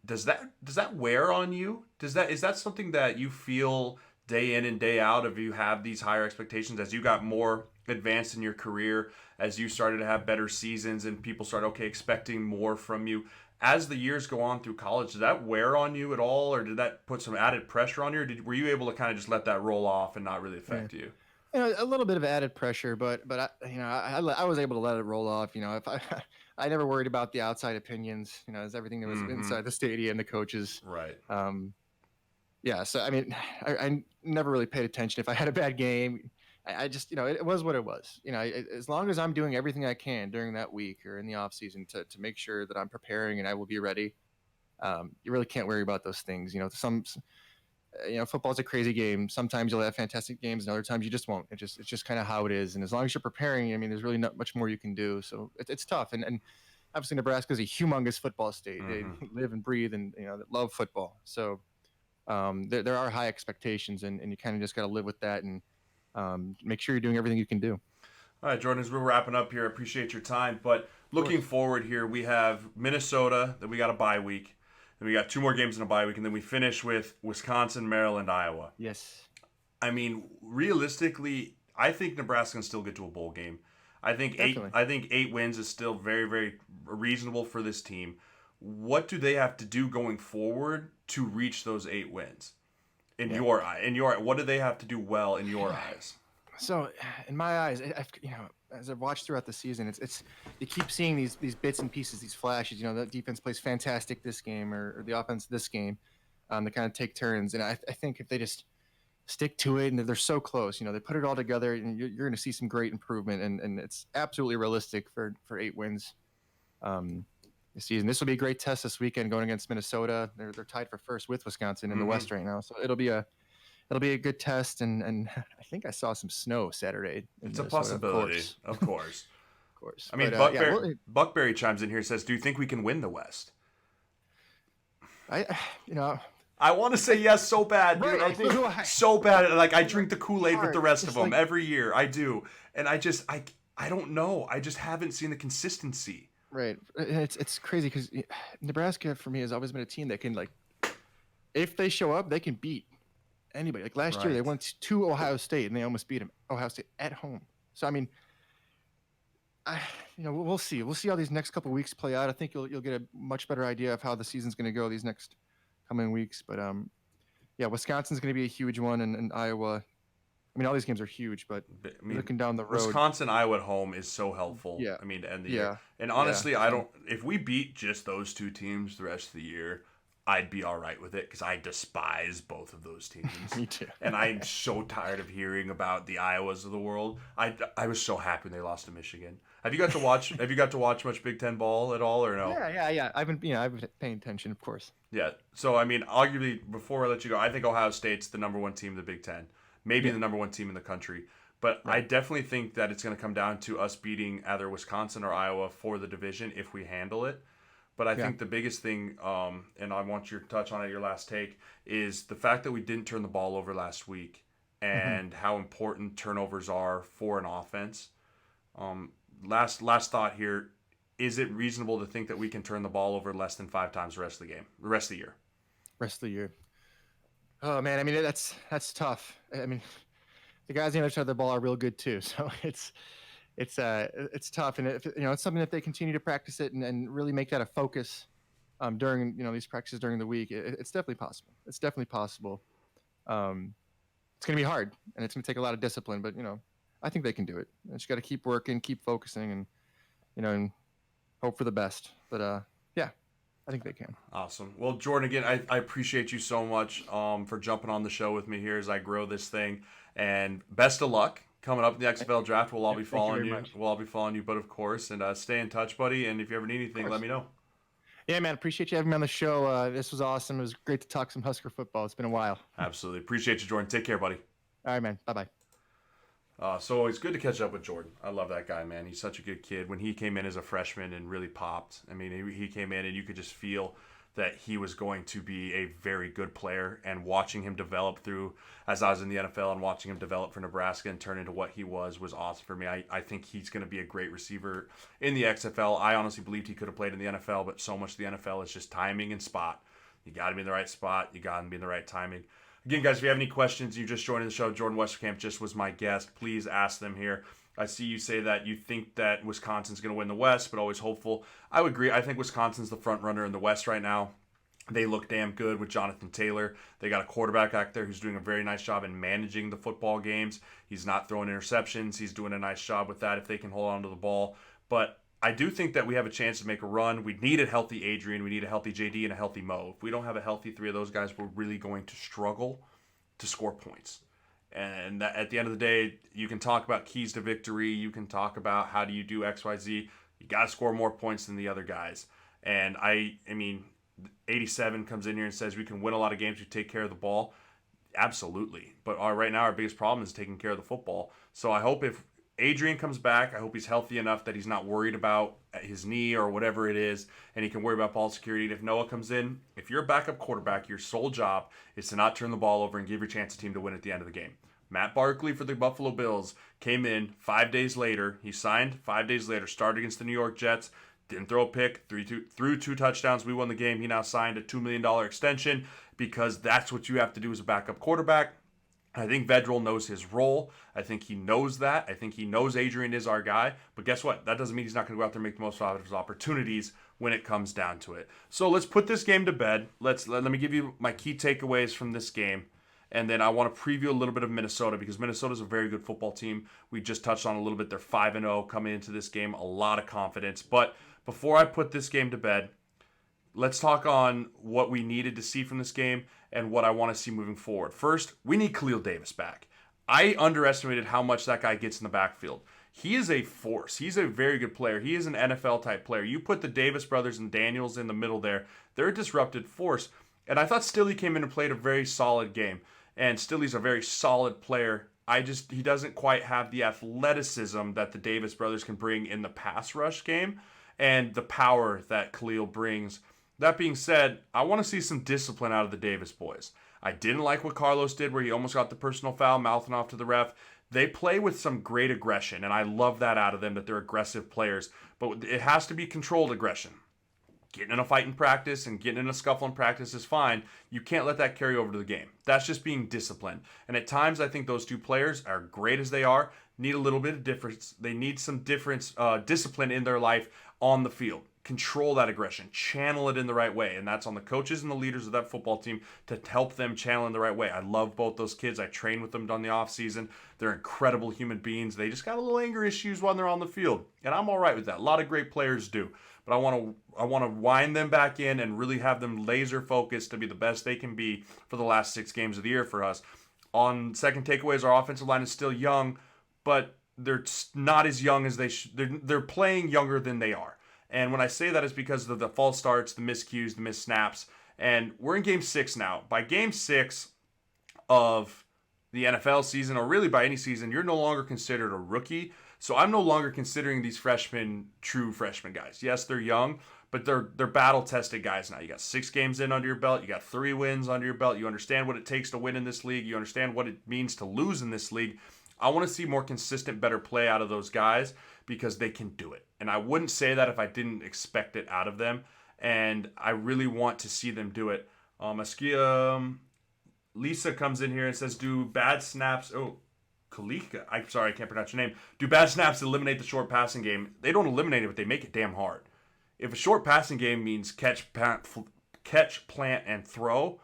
Does that wear on you? Is that something that you feel day in and day out if you have these higher expectations as you got more advanced in your career, as you started to have better seasons and people start expecting more from you as the years go on through college? Did that wear on you at all, or did that put some added pressure on you, or were you able to kind of just let that roll off and not really Yeah. affect you? A little bit of added pressure, but I was able to let it roll off. If I I never worried about the outside opinions. It's everything that was Mm-hmm. inside the stadium, the coaches. Right. Um, yeah. So I mean, I never really paid attention. If I had a bad game, I just it was what it was. As long as I'm doing everything I can during that week or in the off season to make sure that I'm preparing and I will be ready. You really can't worry about those things. Football's a crazy game. Sometimes you'll have fantastic games, and other times you just won't. It's just kind of how it is. And as long as you're preparing, I mean, there's really not much more you can do. So it's tough. And obviously Nebraska is a humongous football state. They Mm-hmm. live and breathe and love football. So there are high expectations, and you kind of just got to live with that and make sure you're doing everything you can do. Of All right, Jordan, as we're wrapping up here, I appreciate your time. But looking course. forward here, we have Minnesota, that we got a bye week. Then we got two more games in a bye week, and then we finish with Wisconsin, Maryland, Iowa. Yes. I mean, realistically, I think Nebraska can still get to a bowl game. I think eight. Definitely. I think 8 wins is still very, very reasonable for this team. What do they have to do going forward to reach those 8 wins? In Yeah. your eye, what do they have to do well in your eyes? So, in my eyes, as I've watched throughout the season, it's you keep seeing these bits and pieces, these flashes. The defense plays fantastic this game, or the offense this game. They kind of take turns, and I think if they just stick to it, and they're so close, they put it all together, and you're going to see some great improvement, and it's absolutely realistic for 8 wins this season. This will be a great test this weekend going against Minnesota. They're tied for first with Wisconsin in the Mm-hmm. West right now, so it'll be a good test. And I think I saw some snow Saturday in It's a Minnesota, of possibility, course, of course. of course. I mean, But Buckberry chimes in here and says, "Do you think we can win the West?" I, you know, I want to say yes so bad, dude. I right. think So I, so bad. Like I drink the Kool-Aid with the hard. rest of Just them like every year. I do, and I don't know. I just haven't seen the consistency. right. It's crazy because Nebraska for me has always been a team that can if they show up, they can beat anybody. Like last year, they Right. went to Ohio State and they almost beat them. Ohio State at home. So I mean, I, we'll see. We'll see how these next couple of weeks play out. I think you'll get a much better idea of how the season's going to go these next coming weeks. But yeah, Wisconsin's going to be a huge one, and Iowa. I mean, all these games are huge, but I you're mean, looking down the road. Wisconsin, Iowa at home is so helpful. Yeah, I mean, to end the year. yeah, And yeah. honestly, I So don't. If we beat just those two teams the rest of the year, I'd be all right with it because I despise both of those teams. me too. And I'm so tired of hearing about the Iowas of the world. I was so happy when they lost to Michigan. Have you got to watch? Have you got to watch much Big Ten ball at all, or no? Yeah. I've been paying attention, of course. Yeah. So I mean, arguably, before I let you go, I think Ohio State's the number one team in the Big Ten, maybe Yeah, the number one team in the country. But I right. definitely think that it's going to come down to us beating either Wisconsin or Iowa for the division if we handle it. But I Yeah. think the biggest thing, and I want your touch on it, your last take, is the fact that we didn't turn the ball over last week Hmm. and how important turnovers are for an offense. Um, last thought here: is it reasonable to think that we can turn the ball over less than 5 times the rest of the year? Rest of the year. Oh man, I mean that's tough. I mean, the guys on the other side of the ball are real good too. So it's tough, and it's something that they continue to practice it and really make that a focus during these practices during the week. It's definitely possible. It's definitely possible. Um, it's going to be hard, and it's going to take a lot of discipline, but I think they can do it. They just got to keep working, keep focusing, and hope for the best. But yeah, I think they can. Awesome. Well, Jordan, again, I appreciate you so much for jumping on the show with me here as I grow this thing. And best of luck coming up in the XFL draft. We'll all Yeah, be thank you following very you. much. We'll all be following you, but of course, and stay in touch, buddy. And if you ever need Of anything, let course. me know. Yeah, man, appreciate you having me on the show. This was awesome. It was great to talk some Husker football. It's been a while. Absolutely. Appreciate you, Jordan. Take care, buddy. All right, man. Bye bye. So it's good to catch up with Jordan. I love that guy, man. He's such a good kid. When he came in as a freshman and really popped, I mean, he came in and you could just feel that he was going to be a very good player. And watching him develop through, as I was in the NFL and watching him develop for Nebraska and turn into what he was awesome for me. I think he's going to be a great receiver in the XFL. I honestly believed he could have played in the NFL, but so much of the NFL is just timing and spot. You got to be in the right spot. You got to be in the right timing. Again, guys, if you have any questions, you just joined the show. Jordan Westerkamp just was my guest. Please ask them here. I see you say that you think that Wisconsin's going to win the West, but always hopeful. I would agree. I think Wisconsin's the front runner in the West right now. They look damn good with Jonathan Taylor. They got a quarterback out there who's doing a very nice job in managing the football games. He's not throwing interceptions. He's doing a nice job with that if they can hold on to the ball. But I do think that we have a chance to make a run. We need a healthy Adrian. We need a healthy JD and a healthy Mo. If we don't have a healthy three of those guys, we're really going to struggle to score points. And that, at the end of the day, you can talk about keys to victory. You can talk about how do you do X, Y, Z. You got to score more points than the other guys. And I mean, 87 comes in here and says we can win a lot of games if we take care of the ball. Absolutely. But right now our biggest problem is taking care of the football. So I hope if Adrian comes back, I hope he's healthy enough that he's not worried about his knee or whatever it is, and he can worry about ball security. And if Noah comes in, if you're a backup quarterback, your sole job is to not turn the ball over and give your chance team to win at the end of the game. Matt Barkley for the Buffalo Bills came in 5 days later. He signed 5 days later, started against the New York Jets, didn't throw a pick, threw two touchdowns. We won the game. He now signed a $2 million extension because that's what you have to do as a backup quarterback. I think Vedral knows his role. I think he knows that. I think he knows Adrian is our guy. But guess what? That doesn't mean he's not going to go out there and make the most out of his opportunities when it comes down to it. So let's put this game to bed. Let me give you my key takeaways from this game. And then I want to preview a little bit of Minnesota because Minnesota's a very good football team. We just touched on a little bit. They're 5-0 coming into this game. A lot of confidence. But before I put this game to bed, let's talk on what we needed to see from this game and what I want to see moving forward. First, we need Khalil Davis back. I underestimated how much that guy gets in the backfield. He is a force. He's a very good player. He is an NFL-type player. You put the Davis brothers and Daniels in the middle there, they're a disrupted force. And I thought Stilley came in and played a very solid game. And Stilley's a very solid player. He doesn't quite have the athleticism that the Davis brothers can bring in the pass rush game and the power that Khalil brings. That being said, I want to see some discipline out of the Davis boys. I didn't like what Carlos did where he almost got the personal foul, mouthing off to the ref. They play with some great aggression, and I love that out of them, that they're aggressive players. But it has to be controlled aggression. Getting in a fight in practice and getting in a scuffle in practice is fine. You can't let that carry over to the game. That's just being disciplined. And at times, I think those two players, are great as they are, need a little bit of difference. They need some discipline in their life on the field. Control that aggression, channel it in the right way, and that's on the coaches and the leaders of that football team to help them channel in the right way. I love both those kids. I train with them during the off season. They're incredible human beings. They just got a little anger issues when they're on the field, and I'm all right with that. A lot of great players do, but I want to wind them back in and really have them laser focused to be the best they can be for the last 6 games of the year for us. On second takeaways, our offensive line is still young, but they're not as young as they should. They're playing younger than they are. And when I say that, it's because of the false starts, the miscues, the missed snaps. And we're in game 6 now. By game 6 of the NFL season, or really by any season, you're no longer considered a rookie. So I'm no longer considering these freshmen true freshman guys. Yes, they're young, but they're battle-tested guys now. You got 6 games in under your belt. You got 3 wins under your belt. You understand what it takes to win in this league. You understand what it means to lose in this league. I want to see more consistent, better play out of those guys because they can do it. And I wouldn't say that if I didn't expect it out of them. And I really want to see them do it. Lisa comes in here and says, do bad snaps... Oh, Kalika. I'm sorry, I can't pronounce your name. Do bad snaps eliminate the short passing game? They don't eliminate it, but they make it damn hard. If a short passing game means catch, plant, and throw,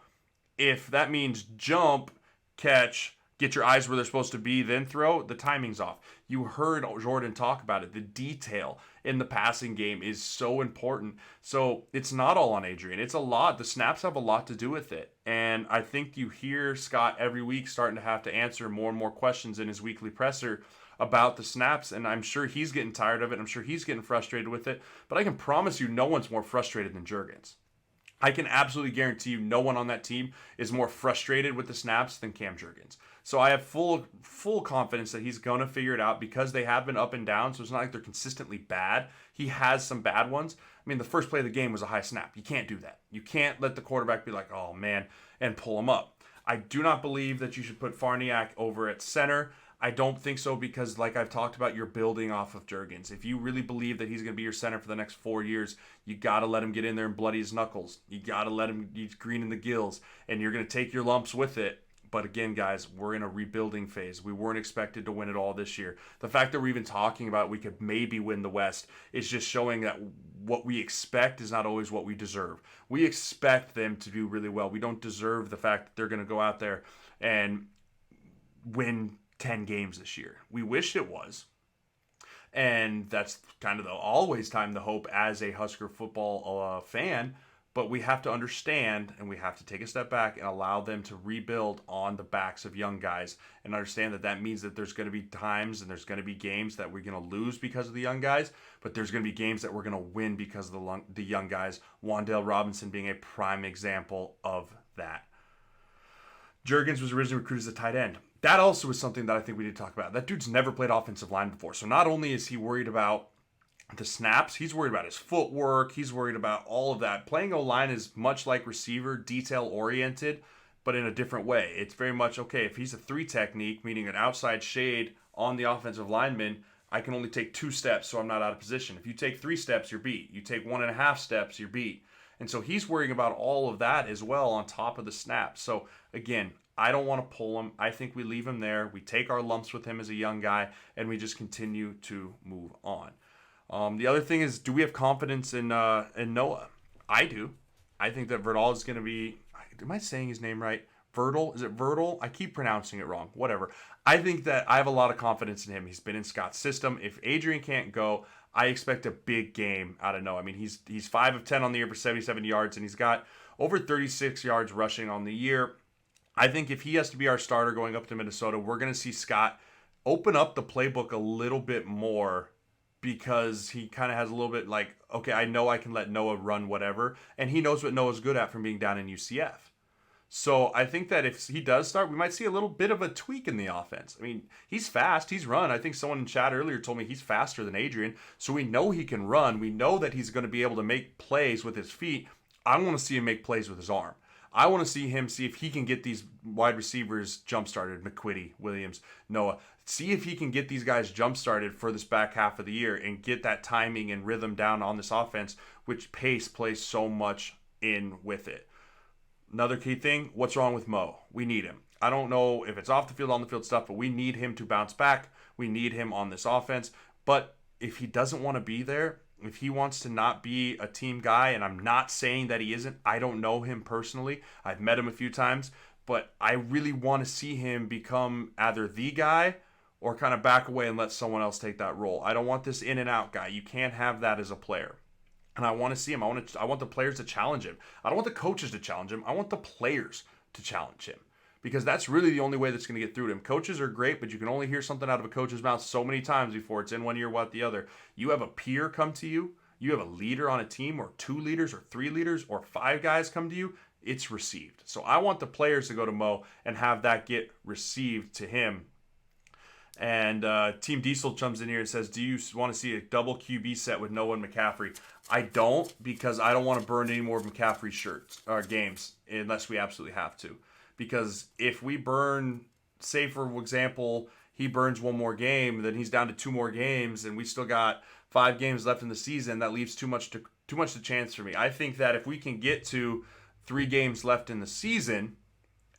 if that means jump, catch... get your eyes where they're supposed to be, then throw, the timing's off. You heard Jordan talk about it. The detail in the passing game is so important. So it's not all on Adrian. It's a lot. The snaps have a lot to do with it. And I think you hear Scott every week starting to have to answer more and more questions in his weekly presser about the snaps. And I'm sure he's getting tired of it. I'm sure he's getting frustrated with it. But I can promise you no one's more frustrated than Juergens. I can absolutely guarantee you no one on that team is more frustrated with the snaps than Cam Jurgens. So I have full confidence that he's going to figure it out because they have been up and down. So it's not like they're consistently bad. He has some bad ones. I mean, the first play of the game was a high snap. You can't do that. You can't let the quarterback be like, oh, man, and pull him up. I do not believe that you should put Farniak over at center. I don't think so because, like I've talked about, you're building off of Jurgens. If you really believe that he's going to be your center for the next 4 years, you got to let him get in there and bloody his knuckles. You got to let him get green in the gills, and you're going to take your lumps with it. But again, guys, we're in a rebuilding phase. We weren't expected to win it all this year. The fact that we're even talking about we could maybe win the West is just showing that what we expect is not always what we deserve. We expect them to do really well. We don't deserve the fact that they're going to go out there and win 10 games this year. We wish it was. And that's kind of always time to hope as a Husker football fan. But we have to understand and we have to take a step back and allow them to rebuild on the backs of young guys and understand that that means that there's going to be times and there's going to be games that we're going to lose because of the young guys, but there's going to be games that we're going to win because of the young guys. Wan'Dale Robinson being a prime example of that. Jurgens was originally recruited as a tight end. That also is something that I think we need to talk about. That dude's never played offensive line before. So not only is he worried about the snaps, he's worried about his footwork, he's worried about all of that. Playing O-line is much like receiver, detail-oriented, but in a different way. It's very much, okay, if he's a 3 technique, meaning an outside shade on the offensive lineman, I can only take 2 steps so I'm not out of position. If you take 3 steps, you're beat. You take 1.5 steps, you're beat. And so he's worrying about all of that as well on top of the snap. So again, I don't want to pull him. I think we leave him there. We take our lumps with him as a young guy, and we just continue to move on. The other thing is, do we have confidence in Noah? I do. I think that Verdal is going to be, am I saying his name right? Verdal? Is it Verdal? I keep pronouncing it wrong. Whatever. I think that I have a lot of confidence in him. He's been in Scott's system. If Adrian can't go, I expect a big game out of Noah. I mean, he's 5 of 10 on the year for 77 yards, and he's got over 36 yards rushing on the year. I think if he has to be our starter going up to Minnesota, we're going to see Scott open up the playbook a little bit more because he kind of has a little bit like, okay, I know I can let Noah run whatever, and he knows what Noah's good at from being down in UCF. So I think that if he does start, we might see a little bit of a tweak in the offense. I mean, he's fast, he's run. I think someone in chat earlier told me he's faster than Adrian, so we know he can run. We know that he's going to be able to make plays with his feet. I want to see him make plays with his arm. I want to see if he can get these wide receivers jump-started, McQuitty, Williams, Noah. See if he can get these guys jump-started for this back half of the year and get that timing and rhythm down on this offense, which pace plays so much in with it. Another key thing, what's wrong with Mo? We need him. I don't know if it's off the field, on the field stuff, but we need him to bounce back. We need him on this offense. But if he doesn't want to be there, if he wants to not be a team guy, and I'm not saying that he isn't, I don't know him personally. I've met him a few times, but I really want to see him become either the guy or kind of back away and let someone else take that role. I don't want this in and out guy. You can't have that as a player. And I want to see him. I want the players to challenge him. I don't want the coaches to challenge him. I want the players to challenge him. Because that's really the only way that's going to get through to him. Coaches are great, but you can only hear something out of a coach's mouth so many times before it's in one ear, out the other. You have a peer come to you. You have a leader on a team, or 2 leaders, or 3 leaders, or 5 guys come to you. It's received. So I want the players to go to Mo and have that get received to him. And Team Diesel comes in here and says, do you want to see a double QB set with Noah and McCaffrey? I don't, because I don't want to burn any more of McCaffrey's shirts or games unless we absolutely have to. Because if we burn, say for example, he burns 1 more game, then he's down to 2 more games, and we still got 5 games left in the season. That leaves too much to chance for me. I think that if we can get to 3 games left in the season,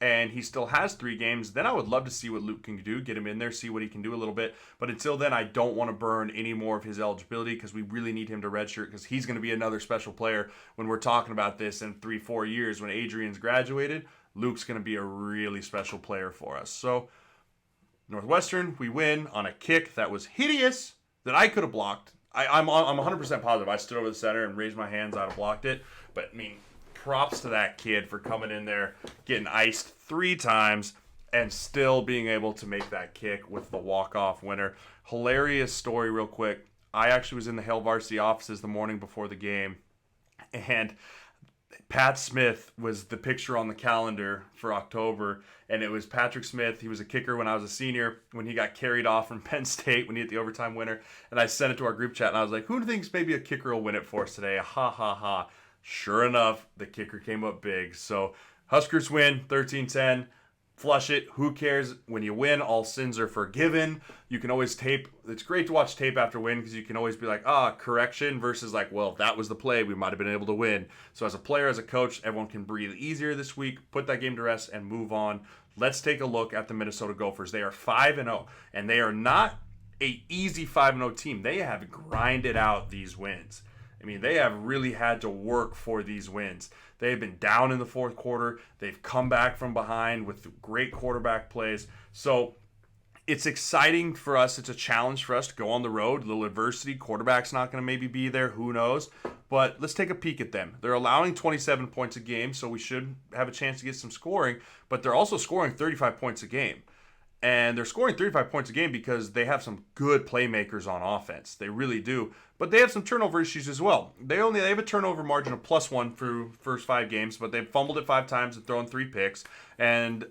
and he still has 3 games, then I would love to see what Luke can do, get him in there, see what he can do a little bit. But until then, I don't want to burn any more of his eligibility because we really need him to redshirt because he's going to be another special player when we're talking about this in 3-4 years when Adrian's graduated. Luke's going to be a really special player for us. So, Northwestern, we win on a kick that was hideous that I could have blocked. I'm 100% positive. I stood over the center and raised my hands. I'd have blocked it. But, I mean, props to that kid for coming in there, getting iced 3 times, and still being able to make that kick with the walk-off winner. Hilarious story real quick. I actually was in the Hail Varsity offices the morning before the game, and Pat Smith was the picture on the calendar for October, and it was Patrick Smith. He was a kicker when I was a senior, when he got carried off from Penn State when he hit the overtime winner. And I sent it to our group chat, and I was like, who thinks maybe a kicker will win it for us today? Ha, ha, ha. Sure enough, the kicker came up big. So Huskers win 13-10. Flush it. Who cares? When you win, all sins are forgiven. You can always tape. It's great to watch tape after win because you can always be like, correction versus like, well, if that was the play, we might have been able to win. So as a player, as a coach, everyone can breathe easier this week, put that game to rest, and move on. Let's take a look at the Minnesota Gophers. They are 5-0, and they are not an easy 5-0 team. They have grinded out these wins. I mean, they have really had to work for these wins. They've been down in the fourth quarter. They've come back from behind with great quarterback plays. So it's exciting for us. It's a challenge for us to go on the road. A little adversity. Quarterback's not going to maybe be there. Who knows? But let's take a peek at them. They're allowing 27 points a game, so we should have a chance to get some scoring. But they're also scoring 35 points a game. And they're scoring 35 points a game because they have some good playmakers on offense. They really do. But they have some turnover issues as well. They have a turnover margin of +1 through first 5 games, but they've fumbled it 5 times and thrown 3 picks. And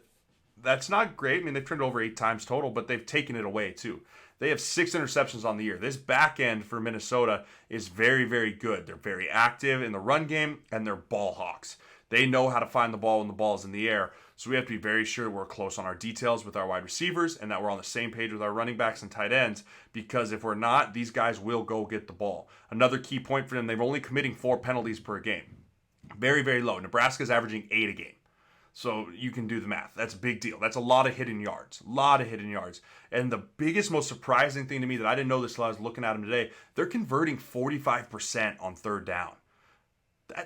that's not great. I mean, they've turned it over 8 times total, but they've taken it away too. They have 6 interceptions on the year. This back end for Minnesota is very, very good. They're very active in the run game, and they're ball hawks. They know how to find the ball when the ball is in the air. So we have to be very sure we're close on our details with our wide receivers and that we're on the same page with our running backs and tight ends, because if we're not, these guys will go get the ball. Another key point for them, they're only committing 4 penalties per game. Very, very low. Nebraska's averaging 8 a game. So you can do the math. That's a big deal. That's a lot of hidden yards. And the biggest, most surprising thing to me that I didn't know this until I was looking at them today, they're converting 45% on third down.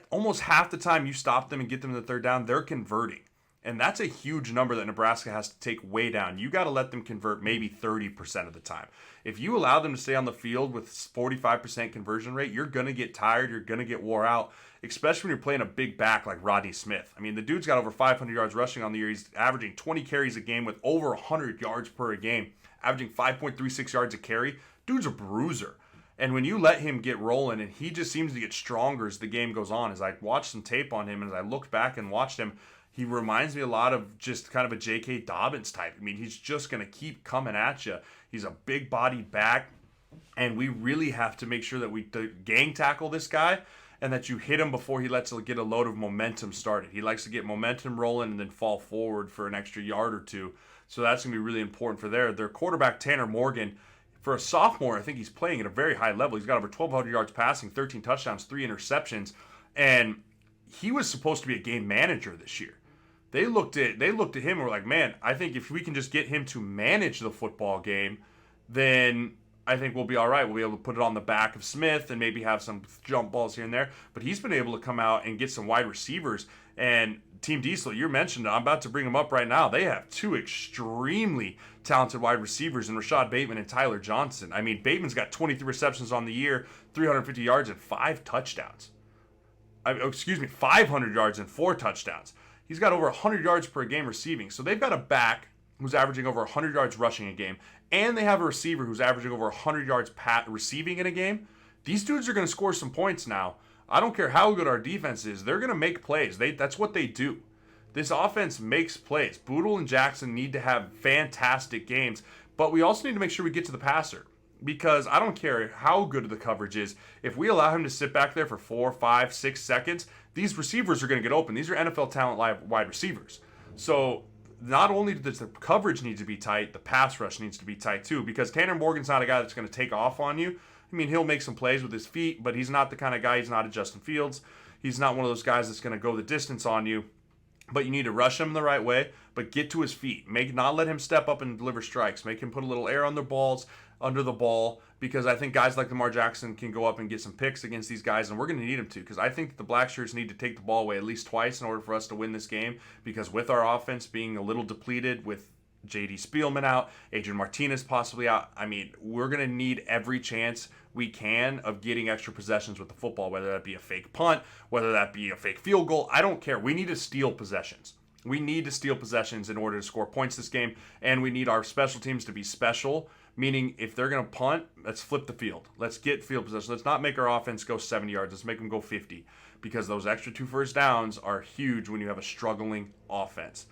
Almost half the time you stop them and get them to the third down, they're converting. And that's a huge number that Nebraska has to take way down. You got to let them convert maybe 30% of the time. If you allow them to stay on the field with 45% conversion rate, you're going to get tired. You're going to get wore out, especially when you're playing a big back like Rodney Smith. I mean, the dude's got over 500 yards rushing on the year. He's averaging 20 carries a game with over 100 yards per game, averaging 5.36 yards a carry. Dude's a bruiser. And when you let him get rolling, and he just seems to get stronger as the game goes on. As I watched some tape on him, and as I looked back and watched him, he reminds me a lot of just kind of a J.K. Dobbins type. I mean, he's just going to keep coming at you. He's a big-bodied back, and we really have to make sure that we gang tackle this guy and that you hit him before he lets get a load of momentum started. He likes to get momentum rolling and then fall forward for an extra yard or two. So that's going to be really important for their quarterback, Tanner Morgan. For a sophomore, I think he's playing at a very high level. He's got over 1,200 yards passing, 13 touchdowns, 3 interceptions, and he was supposed to be a game manager this year. They looked at him and were like, man, I think if we can just get him to manage the football game, then I think we'll be all right. We'll be able to put it on the back of Smith and maybe have some jump balls here and there. But he's been able to come out and get some wide receivers. And Team Diesel, you mentioned it. I'm about to bring them up right now. They have 2 extremely talented wide receivers in Rashad Bateman and Tyler Johnson. I mean, Bateman's got 23 receptions on the year, 350 yards and 5 touchdowns. 500 yards and 4 touchdowns. He's got over 100 yards per game receiving. So they've got a back who's averaging over 100 yards rushing a game, and they have a receiver who's averaging over 100 yards receiving in a game. These dudes are going to score some points now. I don't care how good our defense is. They're going to make plays. That's what they do. This offense makes plays. Boodle and Jackson need to have fantastic games, but we also need to make sure we get to the passer. Because I don't care how good the coverage is, if we allow him to sit back there for 4, 5, 6 seconds, these receivers are going to get open. These are NFL talent wide receivers. So not only does the coverage need to be tight, the pass rush needs to be tight too, because Tanner Morgan's not a guy that's going to take off on you. I mean, he'll make some plays with his feet, but he's not the kind of guy, he's not a Justin Fields. He's not one of those guys that's going to go the distance on you. But you need to rush him the right way, but get to his feet. Not let him step up and deliver strikes. Make him put a little air on their balls, under the ball, because I think guys like Lamar Jackson can go up and get some picks against these guys, and we're going to need him to, because I think the Black Shirts need to take the ball away at least twice in order for us to win this game, because with our offense being a little depleted, with J.D. Spielman out, Adrian Martinez possibly out, I mean, we're going to need every chance we can of getting extra possessions with the football, whether that be a fake punt, whether that be a fake field goal. I don't care. We need to steal possessions. We need to steal possessions in order to score points this game, and we need our special teams to be special, Meaning, if they're going to punt, let's flip the field. Let's get field possession. Let's not make our offense go 70 yards. Let's make them go 50, because those extra 2 first downs are huge when you have a struggling offense.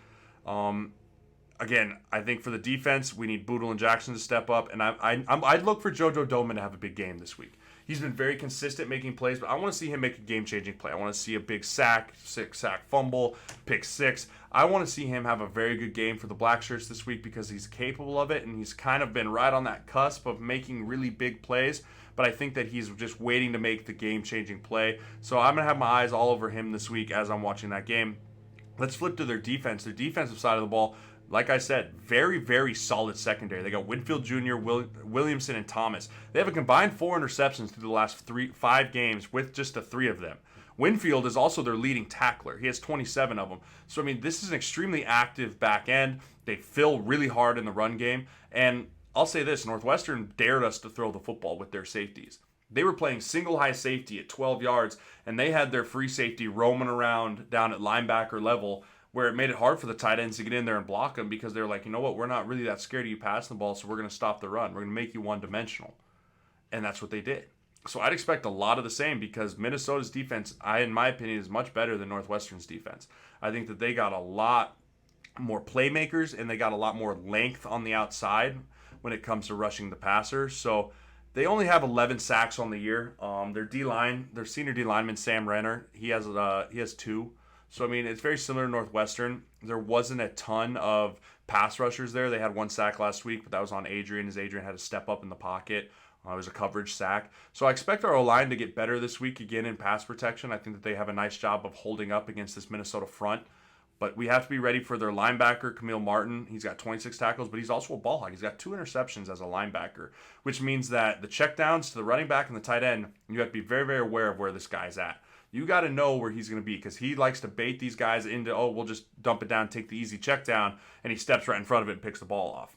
Again, I think for the defense, we need Boodle and Jackson to step up, and I'd look for JoJo Domann to have a big game this week. He's been very consistent making plays, but I want to see him make a game-changing play. I want to see a big sack, 6-sack fumble, pick 6. I want to see him have a very good game for the Black Shirts this week, because he's capable of it, and he's kind of been right on that cusp of making really big plays. But I think that he's just waiting to make the game-changing play. So I'm going to have my eyes all over him this week as I'm watching that game. Let's flip to their defense. Their defensive side of the ball, like I said, very, very solid secondary. They got Winfield Jr., Williamson, and Thomas. They have a combined 4 interceptions through the last 5 games with just the 3 of them. Winfield is also their leading tackler. He has 27 of them. So, I mean, this is an extremely active back end. They fill really hard in the run game. And I'll say this, Northwestern dared us to throw the football with their safeties. They were playing single high safety at 12 yards, and they had their free safety roaming around down at linebacker level, where it made it hard for the tight ends to get in there and block them, because they're like, you know what, we're not really that scared of you passing the ball, so we're going to stop the run. We're going to make you one-dimensional. And that's what they did. So I'd expect a lot of the same, because Minnesota's defense, in my opinion, is much better than Northwestern's defense. I think that they got a lot more playmakers, and they got a lot more length on the outside when it comes to rushing the passer. So they only have 11 sacks on the year. Their D-line, their senior D-lineman, Sam Renner, he has 2. So, I mean, it's very similar to Northwestern. There wasn't a ton of pass rushers there. They had 1 sack last week, but that was on Adrian, as Adrian had to step up in the pocket. It was a coverage sack. So I expect our O-line to get better this week again in pass protection. I think that they have a nice job of holding up against this Minnesota front. But we have to be ready for their linebacker, Camille Martin. He's got 26 tackles, but he's also a ball hog. He's got 2 interceptions as a linebacker, which means that the checkdowns to the running back and the tight end, you have to be very, very aware of where this guy's at. You got to know where he's going to be, because he likes to bait these guys into, we'll just dump it down, take the easy check down, and he steps right in front of it and picks the ball off.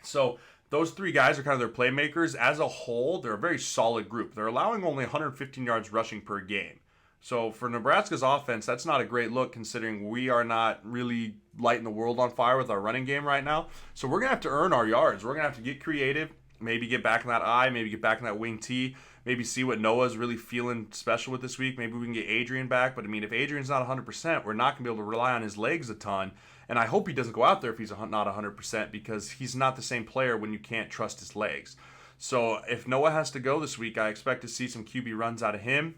So those 3 guys are kind of their playmakers. As a whole, they're a very solid group. They're allowing only 115 yards rushing per game. So for Nebraska's offense, that's not a great look, considering we are not really lighting the world on fire with our running game right now. So we're going to have to earn our yards. We're going to have to get creative, maybe get back in that I, maybe get back in that wing T, maybe see what Noah's really feeling special with this week. Maybe we can get Adrian back. But, I mean, if Adrian's not 100%, we're not going to be able to rely on his legs a ton. And I hope he doesn't go out there if he's not 100%, because he's not the same player when you can't trust his legs. So if Noah has to go this week, I expect to see some QB runs out of him.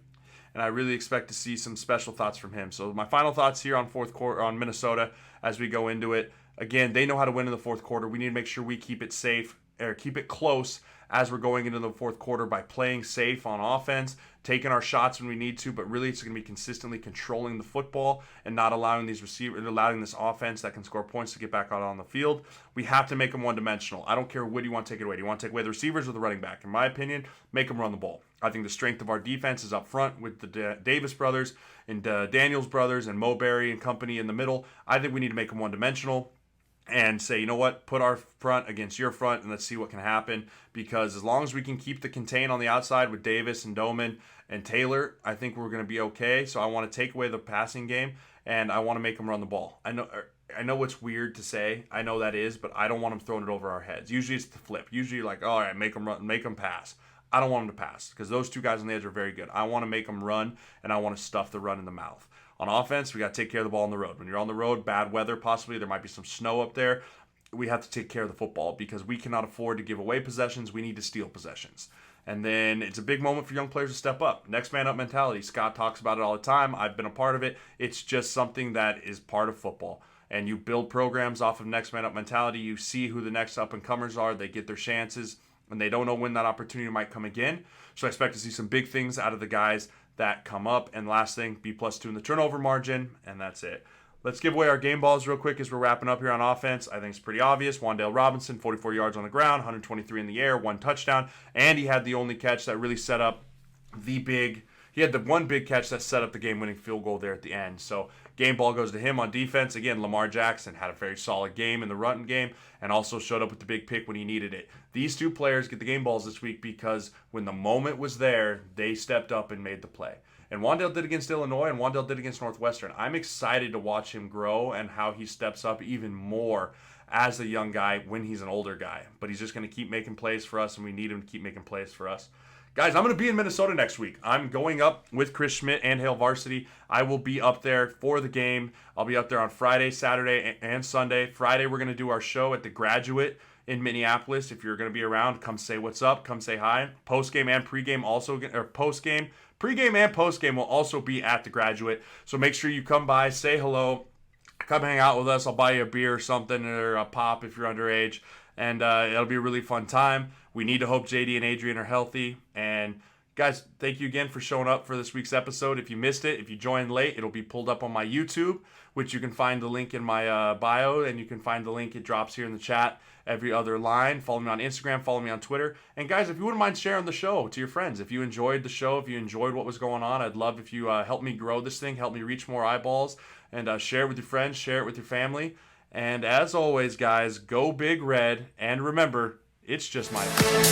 And I really expect to see some special thoughts from him. So my final thoughts here on fourth quarter on Minnesota as we go into it. Again, they know how to win in the fourth quarter. We need to make sure we keep it safe, or keep it close as we're going into the fourth quarter, by playing safe on offense, taking our shots when we need to, but really it's going to be consistently controlling the football and not allowing these receivers, allowing this offense that can score points to get back out on the field. We have to make them one-dimensional. I don't care what you want to take it away. Do you want to take away the receivers or the running back? In my opinion, make them run the ball. I think the strength of our defense is up front with the Davis brothers and Daniels brothers and Moberry and company in the middle. I think we need to make them one-dimensional and say, you know what, put our front against your front and let's see what can happen. Because as long as we can keep the contain on the outside with Davis and Doman and Taylor, I think we're going to be okay. So I want to take away the passing game, and I want to make them run the ball. I know it's weird to say. I know that is, but I don't want them throwing it over our heads. Usually it's the flip. Usually like, all right, make them run, make them pass. I don't want them to pass, because those 2 guys on the edge are very good. I want to make them run, and I want to stuff the run in the mouth. On offense, we got to take care of the ball on the road. When you're on the road, bad weather possibly, there might be some snow up there. We have to take care of the football, because we cannot afford to give away possessions. We need to steal possessions. And then it's a big moment for young players to step up. Next man up mentality. Scott talks about it all the time. I've been a part of it. It's just something that is part of football. And you build programs off of next man up mentality. You see who the next up and comers are. They get their chances, and they don't know when that opportunity might come again. So I expect to see some big things out of the guys that come up. And last thing, B+2 in the turnover margin, and that's it. Let's give away our game balls real quick as we're wrapping up here on offense. I think it's pretty obvious. Wan'Dale Robinson, 44 yards on the ground, 123 in the air, 1 touchdown, and he had the only catch that really set up he had the one big catch that set up the game-winning field goal there at the end. So game ball goes to him. On defense. Again, Lamar Jackson had a very solid game in the run game and also showed up with the big pick when he needed it. These 2 players get the game balls this week because when the moment was there, they stepped up and made the play. And Wan'Dale did against Illinois, and Wan'Dale did against Northwestern. I'm excited to watch him grow and how he steps up even more as a young guy when he's an older guy. But he's just going to keep making plays for us, and we need him to keep making plays for us. Guys, I'm going to be in Minnesota next week. I'm going up with Chris Schmidt and Hale Varsity. I will be up there for the game. I'll be up there on Friday, Saturday, and Sunday. Friday, we're going to do our show at the Graduate in Minneapolis. If you're going to be around, come say what's up. Come say hi. Postgame and pregame also, or postgame, pregame and postgame will also be at the Graduate. So make sure you come by, say hello, come hang out with us. I'll buy you a beer or something, or a pop if you're underage. And it'll be a really fun time. We need to hope JD and Adrian are healthy. And guys, thank you again for showing up for this week's episode. If you missed it, if you joined late, it'll be pulled up on my YouTube, which you can find the link in my bio, and you can find the link. It drops here in the chat every other line. Follow me on Instagram, follow me on Twitter. And guys, if you wouldn't mind sharing the show to your friends, if you enjoyed the show, if you enjoyed what was going on, I'd love if you help me grow this thing, help me reach more eyeballs, and share it with your friends, share it with your family. And as always, guys, go Big Red, and remember, it's just my opinion.